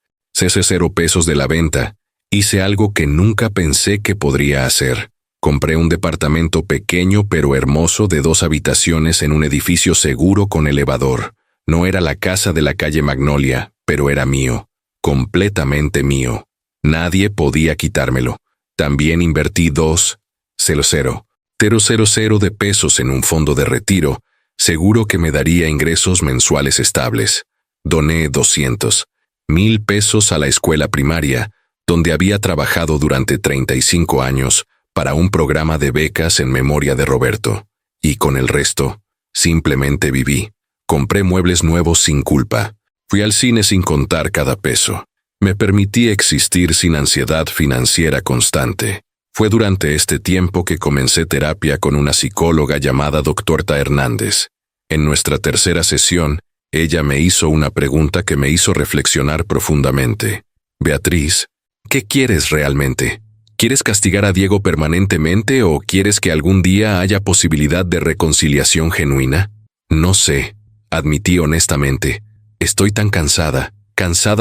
pesos de la venta, hice algo que nunca pensé que podría hacer. Compré un departamento pequeño pero hermoso de 2 habitaciones en un edificio seguro con elevador. No era la casa de la calle Magnolia, pero era mío, completamente mío. Nadie podía quitármelo. También invertí 2,000 de pesos en un fondo de retiro, seguro que me daría ingresos mensuales estables. Doné 200,000 pesos a la escuela primaria, donde había trabajado durante 35 años, para un programa de becas en memoria de Roberto. Y con el resto, simplemente viví. Compré muebles nuevos sin culpa. Fui al cine sin contar cada peso. Me permití existir sin ansiedad financiera constante. Fue durante este tiempo que comencé terapia con una psicóloga llamada Dr. Hernández. En nuestra tercera sesión, ella me hizo una pregunta que me hizo reflexionar profundamente. Beatriz, ¿qué quieres realmente? ¿Quieres castigar a Diego permanentemente o quieres que algún día haya posibilidad de reconciliación genuina? No sé, admití honestamente. Estoy tan cansada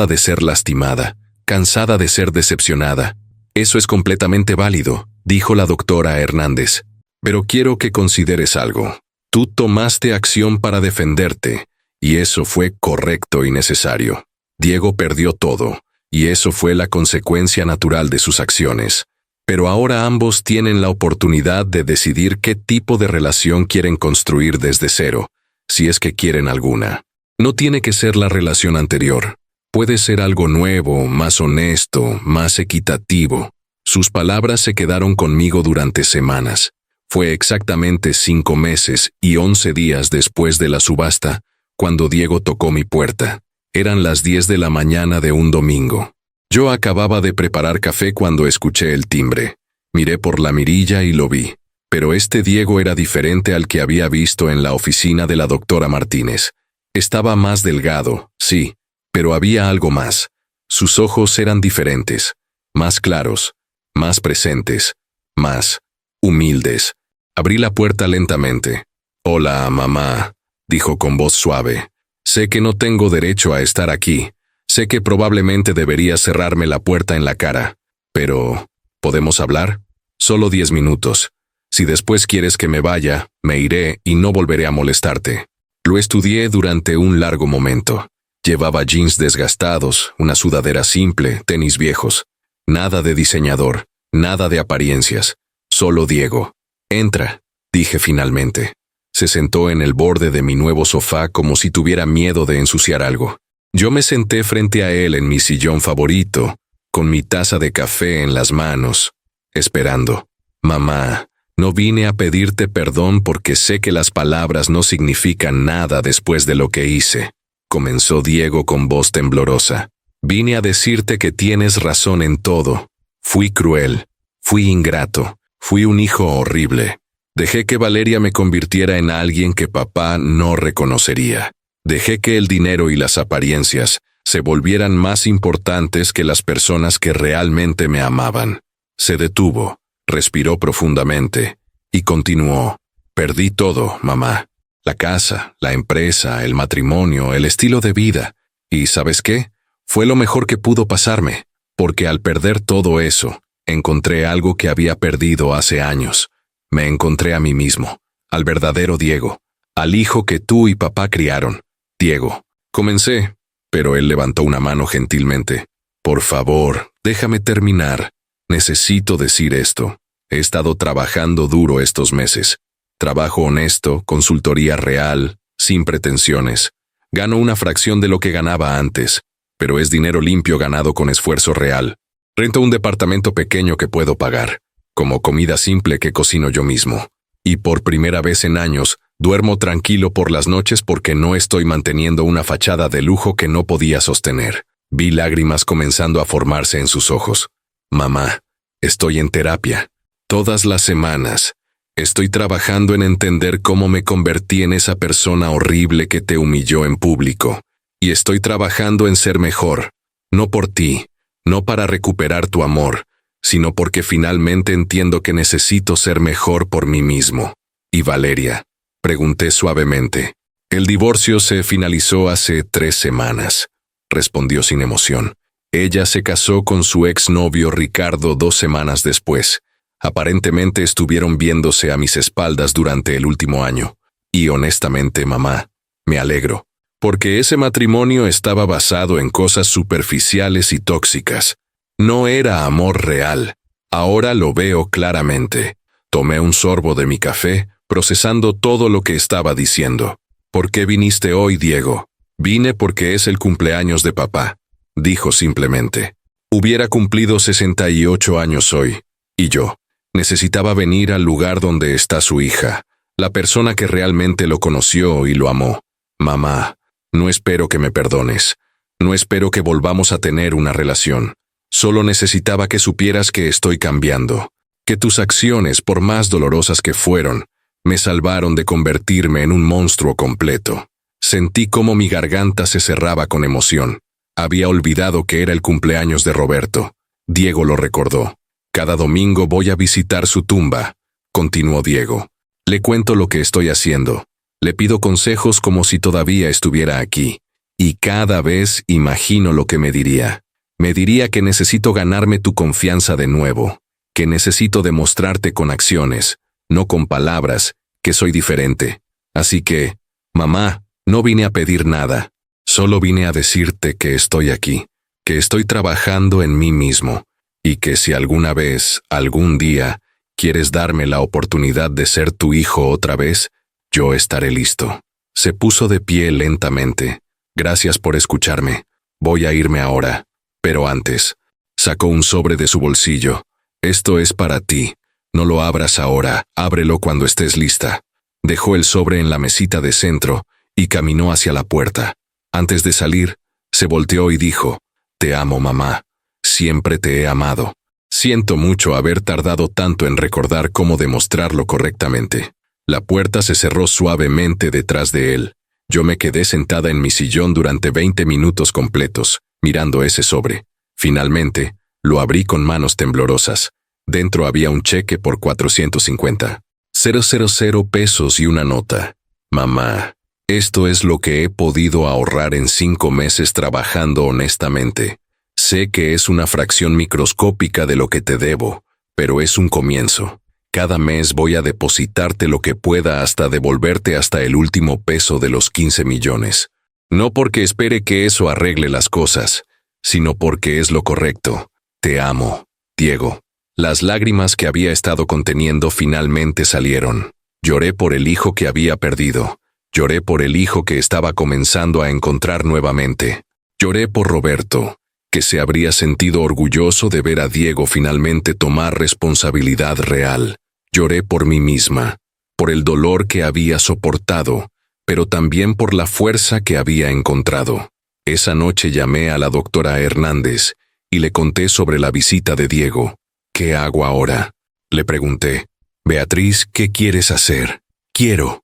de ser lastimada, cansada de ser decepcionada. Eso es completamente válido, dijo la doctora Hernández. Pero quiero que consideres algo. Tú tomaste acción para defenderte, y eso fue correcto y necesario. Diego perdió todo, y eso fue la consecuencia natural de sus acciones. Pero ahora ambos tienen la oportunidad de decidir qué tipo de relación quieren construir desde cero, si es que quieren alguna. No tiene que ser la relación anterior. Puede ser algo nuevo, más honesto, más equitativo. Sus palabras se quedaron conmigo durante semanas. Fue exactamente 5 meses y 11 días después de la subasta, cuando Diego tocó mi puerta. Eran las 10 de la mañana de un domingo. Yo acababa de preparar café cuando escuché el timbre. Miré por la mirilla y lo vi. Pero este Diego era diferente al que había visto en la oficina de la doctora Martínez. Estaba más delgado, sí, pero había algo más. Sus ojos eran diferentes, más claros, más presentes, más humildes. Abrí la puerta lentamente. «Hola, mamá», dijo con voz suave. «Sé que no tengo derecho a estar aquí. Sé que probablemente debería cerrarme la puerta en la cara. Pero, ¿podemos hablar? Solo 10 minutos. Si después quieres que me vaya, me iré y no volveré a molestarte». Lo estudié durante un largo momento. Llevaba jeans desgastados, una sudadera simple, tenis viejos. Nada de diseñador, nada de apariencias. Solo Diego. «Entra», dije finalmente. Se sentó en el borde de mi nuevo sofá como si tuviera miedo de ensuciar algo. Yo me senté frente a él en mi sillón favorito, con mi taza de café en las manos, esperando. «Mamá, no vine a pedirte perdón porque sé que las palabras no significan nada después de lo que hice», comenzó Diego con voz temblorosa. Vine a decirte que tienes razón en todo. Fui cruel, fui ingrato, fui un hijo horrible. Dejé que Valeria me convirtiera en alguien que papá no reconocería. Dejé que el dinero y las apariencias se volvieran más importantes que las personas que realmente me amaban. Se detuvo, respiró profundamente y continuó. Perdí todo, mamá. La casa, la empresa, el matrimonio, el estilo de vida. ¿Y sabes qué? Fue lo mejor que pudo pasarme, porque al perder todo eso, encontré algo que había perdido hace años. Me encontré a mí mismo, al verdadero Diego, al hijo que tú y papá criaron. Diego. Comencé, pero él levantó una mano gentilmente. Por favor, déjame terminar. Necesito decir esto. He estado trabajando duro estos meses. Trabajo honesto, consultoría real, sin pretensiones. Gano una fracción de lo que ganaba antes, pero es dinero limpio ganado con esfuerzo real. Rento un departamento pequeño que puedo pagar, como comida simple que cocino yo mismo. Y por primera vez en años, duermo tranquilo por las noches porque no estoy manteniendo una fachada de lujo que no podía sostener. Vi lágrimas comenzando a formarse en sus ojos. Mamá, estoy en terapia. Todas las semanas. Estoy trabajando en entender cómo me convertí en esa persona horrible que te humilló en público. Y estoy trabajando en ser mejor. No por ti, no para recuperar tu amor, sino porque finalmente entiendo que necesito ser mejor por mí mismo. ¿Y Valeria? Pregunté suavemente. El divorcio se finalizó hace 3 semanas, respondió sin emoción. Ella se casó con su exnovio Ricardo 2 semanas después. Aparentemente estuvieron viéndose a mis espaldas durante el último año. Y honestamente, mamá, me alegro, porque ese matrimonio estaba basado en cosas superficiales y tóxicas. No era amor real. Ahora lo veo claramente. Tomé un sorbo de mi café, procesando todo lo que estaba diciendo. ¿Por qué viniste hoy, Diego? Vine porque es el cumpleaños de papá, dijo simplemente. Hubiera cumplido 68 años hoy, y yo necesitaba venir al lugar donde está su hija, la persona que realmente lo conoció y lo amó. Mamá, no espero que me perdones. No espero que volvamos a tener una relación. Solo necesitaba que supieras que estoy cambiando, que tus acciones, por más dolorosas que fueron, me salvaron de convertirme en un monstruo completo. Sentí cómo mi garganta se cerraba con emoción. Había olvidado que era el cumpleaños de Roberto. Diego lo recordó. Cada domingo voy a visitar su tumba, continuó Diego. Le cuento lo que estoy haciendo. Le pido consejos como si todavía estuviera aquí. Y cada vez imagino lo que me diría. Me diría que necesito ganarme tu confianza de nuevo, que necesito demostrarte con acciones, no con palabras, que soy diferente. Así que, mamá, no vine a pedir nada. Solo vine a decirte que estoy aquí, que estoy trabajando en mí mismo, y que si alguna vez, algún día, quieres darme la oportunidad de ser tu hijo otra vez, yo estaré listo. Se puso de pie lentamente. Gracias por escucharme. Voy a irme ahora. Pero antes, sacó un sobre de su bolsillo. Esto es para ti. No lo abras ahora, ábrelo cuando estés lista. Dejó el sobre en la mesita de centro y caminó hacia la puerta. Antes de salir, se volteó y dijo, «Te amo, mamá. Siempre te he amado. Siento mucho haber tardado tanto en recordar cómo demostrarlo correctamente». La puerta se cerró suavemente detrás de él. Yo me quedé sentada en mi sillón durante 20 minutos completos, mirando ese sobre. Finalmente, lo abrí con manos temblorosas. Dentro había un cheque por 450,000 pesos y una nota. Mamá, esto es lo que he podido ahorrar en 5 meses trabajando honestamente. Sé que es una fracción microscópica de lo que te debo, pero es un comienzo. Cada mes voy a depositarte lo que pueda hasta devolverte hasta el último peso de los 15 millones. No porque espere que eso arregle las cosas, sino porque es lo correcto. Te amo, Diego. Las lágrimas que había estado conteniendo finalmente salieron. Lloré por el hijo que había perdido. Lloré por el hijo que estaba comenzando a encontrar nuevamente. Lloré por Roberto, que se habría sentido orgulloso de ver a Diego finalmente tomar responsabilidad real. Lloré por mí misma, por el dolor que había soportado, pero también por la fuerza que había encontrado. Esa noche llamé a la doctora Hernández y le conté sobre la visita de Diego. ¿Qué hago ahora?, le pregunté. Beatriz, ¿qué quieres hacer? Quiero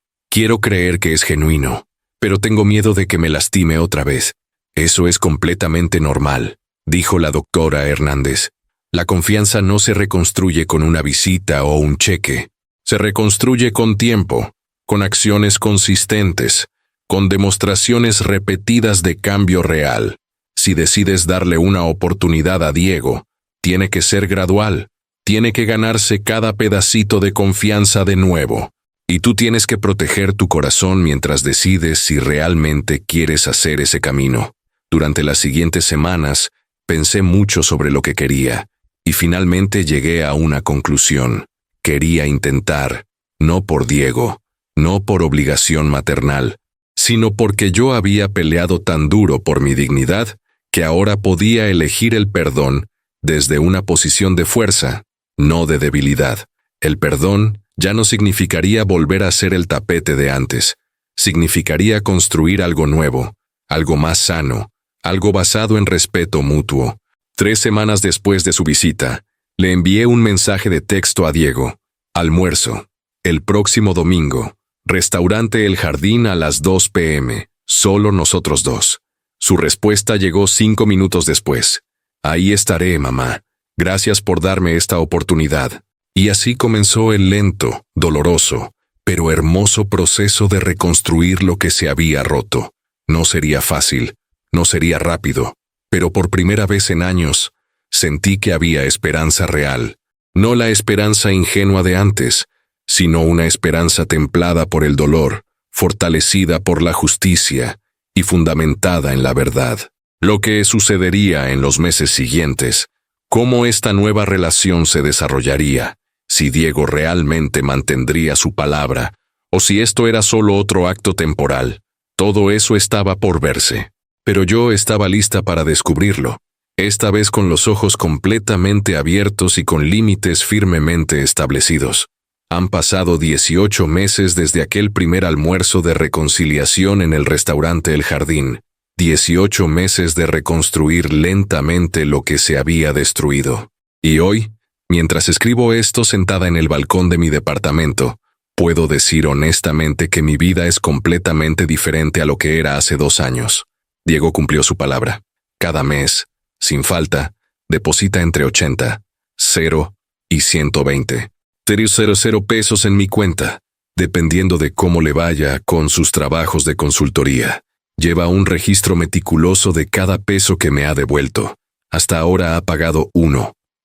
creer que es genuino, pero tengo miedo de que me lastime otra vez. Eso es completamente normal, dijo la doctora Hernández. La confianza no se reconstruye con una visita o un cheque. Se reconstruye con tiempo, con acciones consistentes, con demostraciones repetidas de cambio real. Si decides darle una oportunidad a Diego, tiene que ser gradual. Tiene que ganarse cada pedacito de confianza de nuevo. Y tú tienes que proteger tu corazón mientras decides si realmente quieres hacer ese camino. Durante las siguientes semanas, pensé mucho sobre lo que quería, y finalmente llegué a una conclusión. Quería intentar, no por Diego, no por obligación maternal, sino porque yo había peleado tan duro por mi dignidad que ahora podía elegir el perdón desde una posición de fuerza, no de debilidad. El perdón ya no significaría volver a ser el tapete de antes. Significaría construir algo nuevo, algo más sano, algo basado en respeto mutuo. 3 semanas después de su visita, le envié un mensaje de texto a Diego. Almuerzo. El próximo domingo. Restaurante El Jardín a las 2 p.m. Solo nosotros dos. Su respuesta llegó 5 minutos después. Ahí estaré, mamá. Gracias por darme esta oportunidad. Y así comenzó el lento, doloroso, pero hermoso proceso de reconstruir lo que se había roto. No sería fácil, no sería rápido, pero por primera vez en años, sentí que había esperanza real. No la esperanza ingenua de antes, sino una esperanza templada por el dolor, fortalecida por la justicia y fundamentada en la verdad. Lo que sucedería en los meses siguientes, cómo esta nueva relación se desarrollaría, si Diego realmente mantendría su palabra, o si esto era solo otro acto temporal. Todo eso estaba por verse. Pero yo estaba lista para descubrirlo, esta vez con los ojos completamente abiertos y con límites firmemente establecidos. Han pasado 18 meses desde aquel primer almuerzo de reconciliación en el restaurante El Jardín. 18 meses de reconstruir lentamente lo que se había destruido. Y hoy, mientras escribo esto sentada en el balcón de mi departamento, puedo decir honestamente que mi vida es completamente diferente a lo que era hace 2 años. Diego cumplió su palabra. Cada mes, sin falta, deposita entre 80, 0 y 120. 0 pesos en mi cuenta, dependiendo de cómo le vaya con sus trabajos de consultoría. Lleva un registro meticuloso de cada peso que me ha devuelto. Hasta ahora ha pagado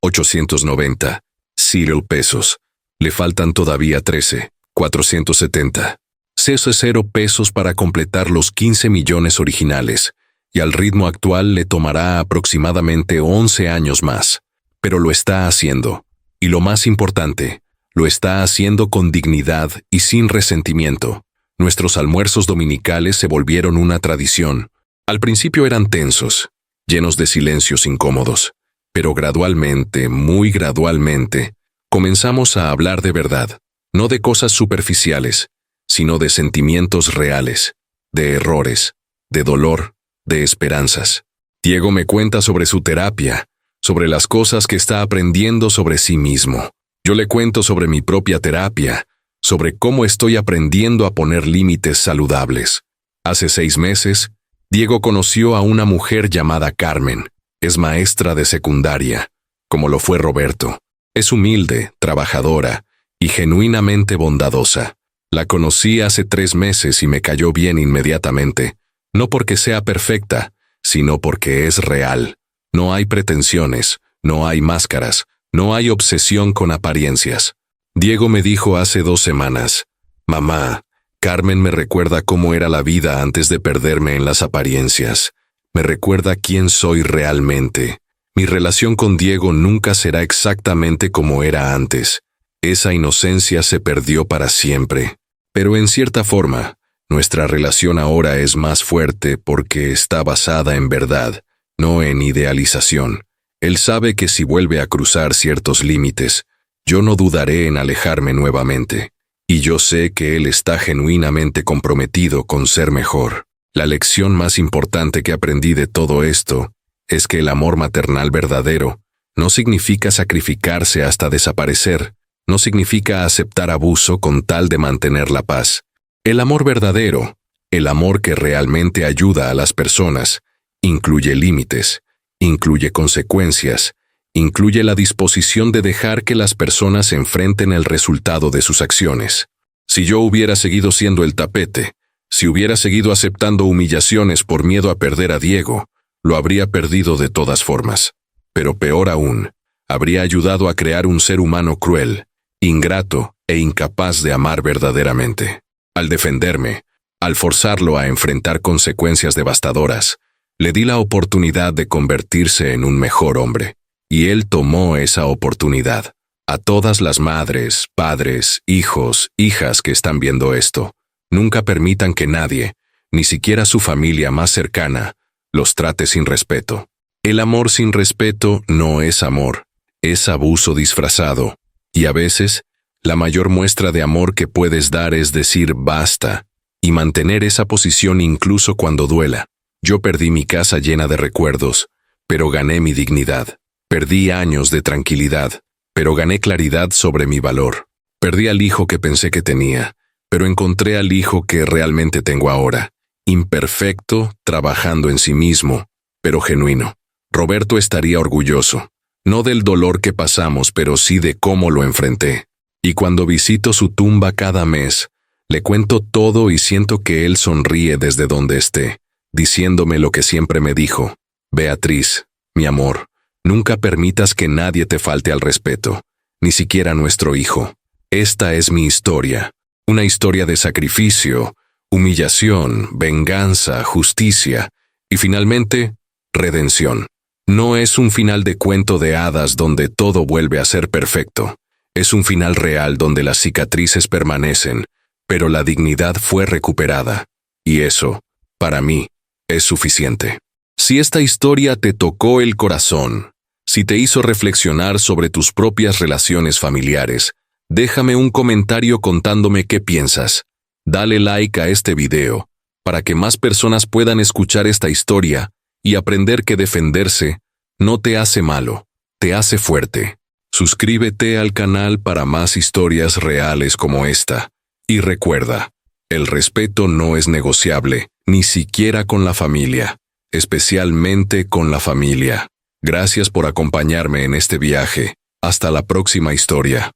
890, 0 pesos. Le faltan todavía 13, 470. 0 pesos para completar los 15 millones originales, y al ritmo actual le tomará aproximadamente 11 años más. Pero lo está haciendo. Y lo más importante, lo está haciendo con dignidad y sin resentimiento. Nuestros almuerzos dominicales se volvieron una tradición. Al principio eran tensos, llenos de silencios incómodos, pero gradualmente, muy gradualmente, comenzamos a hablar de verdad, no de cosas superficiales, sino de sentimientos reales, de errores, de dolor, de esperanzas. Diego me cuenta sobre su terapia, sobre las cosas que está aprendiendo sobre sí mismo. Yo le cuento sobre mi propia terapia, sobre cómo estoy aprendiendo a poner límites saludables. Hace 6 meses, Diego conoció a una mujer llamada Carmen. Es maestra de secundaria, como lo fue Roberto. Es humilde, trabajadora y genuinamente bondadosa. La conocí hace 3 meses y me cayó bien inmediatamente, no porque sea perfecta, sino porque es real. No hay pretensiones, no hay máscaras, no hay obsesión con apariencias. Diego me dijo hace 2 semanas, «Mamá, Carmen me recuerda cómo era la vida antes de perderme en las apariencias. Me recuerda quién soy realmente. Mi relación con Diego nunca será exactamente como era antes. Esa inocencia se perdió para siempre. Pero en cierta forma, nuestra relación ahora es más fuerte porque está basada en verdad, no en idealización. Él sabe que si vuelve a cruzar ciertos límites, yo no dudaré en alejarme nuevamente. Y yo sé que él está genuinamente comprometido con ser mejor». La lección más importante que aprendí de todo esto es que el amor maternal verdadero no significa sacrificarse hasta desaparecer, no significa aceptar abuso con tal de mantener la paz. El amor verdadero, el amor que realmente ayuda a las personas, incluye límites, incluye consecuencias, incluye la disposición de dejar que las personas enfrenten el resultado de sus acciones. Si yo hubiera seguido siendo el tapete, si hubiera seguido aceptando humillaciones por miedo a perder a Diego, lo habría perdido de todas formas. Pero peor aún, habría ayudado a crear un ser humano cruel, ingrato e incapaz de amar verdaderamente. Al defenderme, al forzarlo a enfrentar consecuencias devastadoras, le di la oportunidad de convertirse en un mejor hombre. Y él tomó esa oportunidad. A todas las madres, padres, hijos, hijas que están viendo esto, nunca permitan que nadie, ni siquiera su familia más cercana, los trate sin respeto. El amor sin respeto no es amor, es abuso disfrazado. Y a veces, la mayor muestra de amor que puedes dar es decir basta, y mantener esa posición incluso cuando duela. Yo perdí mi casa llena de recuerdos, pero gané mi dignidad. Perdí años de tranquilidad, pero gané claridad sobre mi valor. Perdí al hijo que pensé que tenía, pero encontré al hijo que realmente tengo ahora. Imperfecto, trabajando en sí mismo, pero genuino. Roberto estaría orgulloso, no del dolor que pasamos, pero sí de cómo lo enfrenté. Y cuando visito su tumba cada mes, le cuento todo y siento que él sonríe desde donde esté, diciéndome lo que siempre me dijo: Beatriz, mi amor, nunca permitas que nadie te falte al respeto, ni siquiera nuestro hijo. Esta es mi historia, una historia de sacrificio, humillación, venganza, justicia y finalmente, redención. No es un final de cuento de hadas donde todo vuelve a ser perfecto. Es un final real donde las cicatrices permanecen, pero la dignidad fue recuperada. Y eso, para mí, es suficiente. Si esta historia te tocó el corazón, si te hizo reflexionar sobre tus propias relaciones familiares, déjame un comentario contándome qué piensas. Dale like a este video, para que más personas puedan escuchar esta historia y aprender que defenderse no te hace malo, te hace fuerte. Suscríbete al canal para más historias reales como esta. Y recuerda, el respeto no es negociable, ni siquiera con la familia, especialmente con la familia. Gracias por acompañarme en este viaje. Hasta la próxima historia.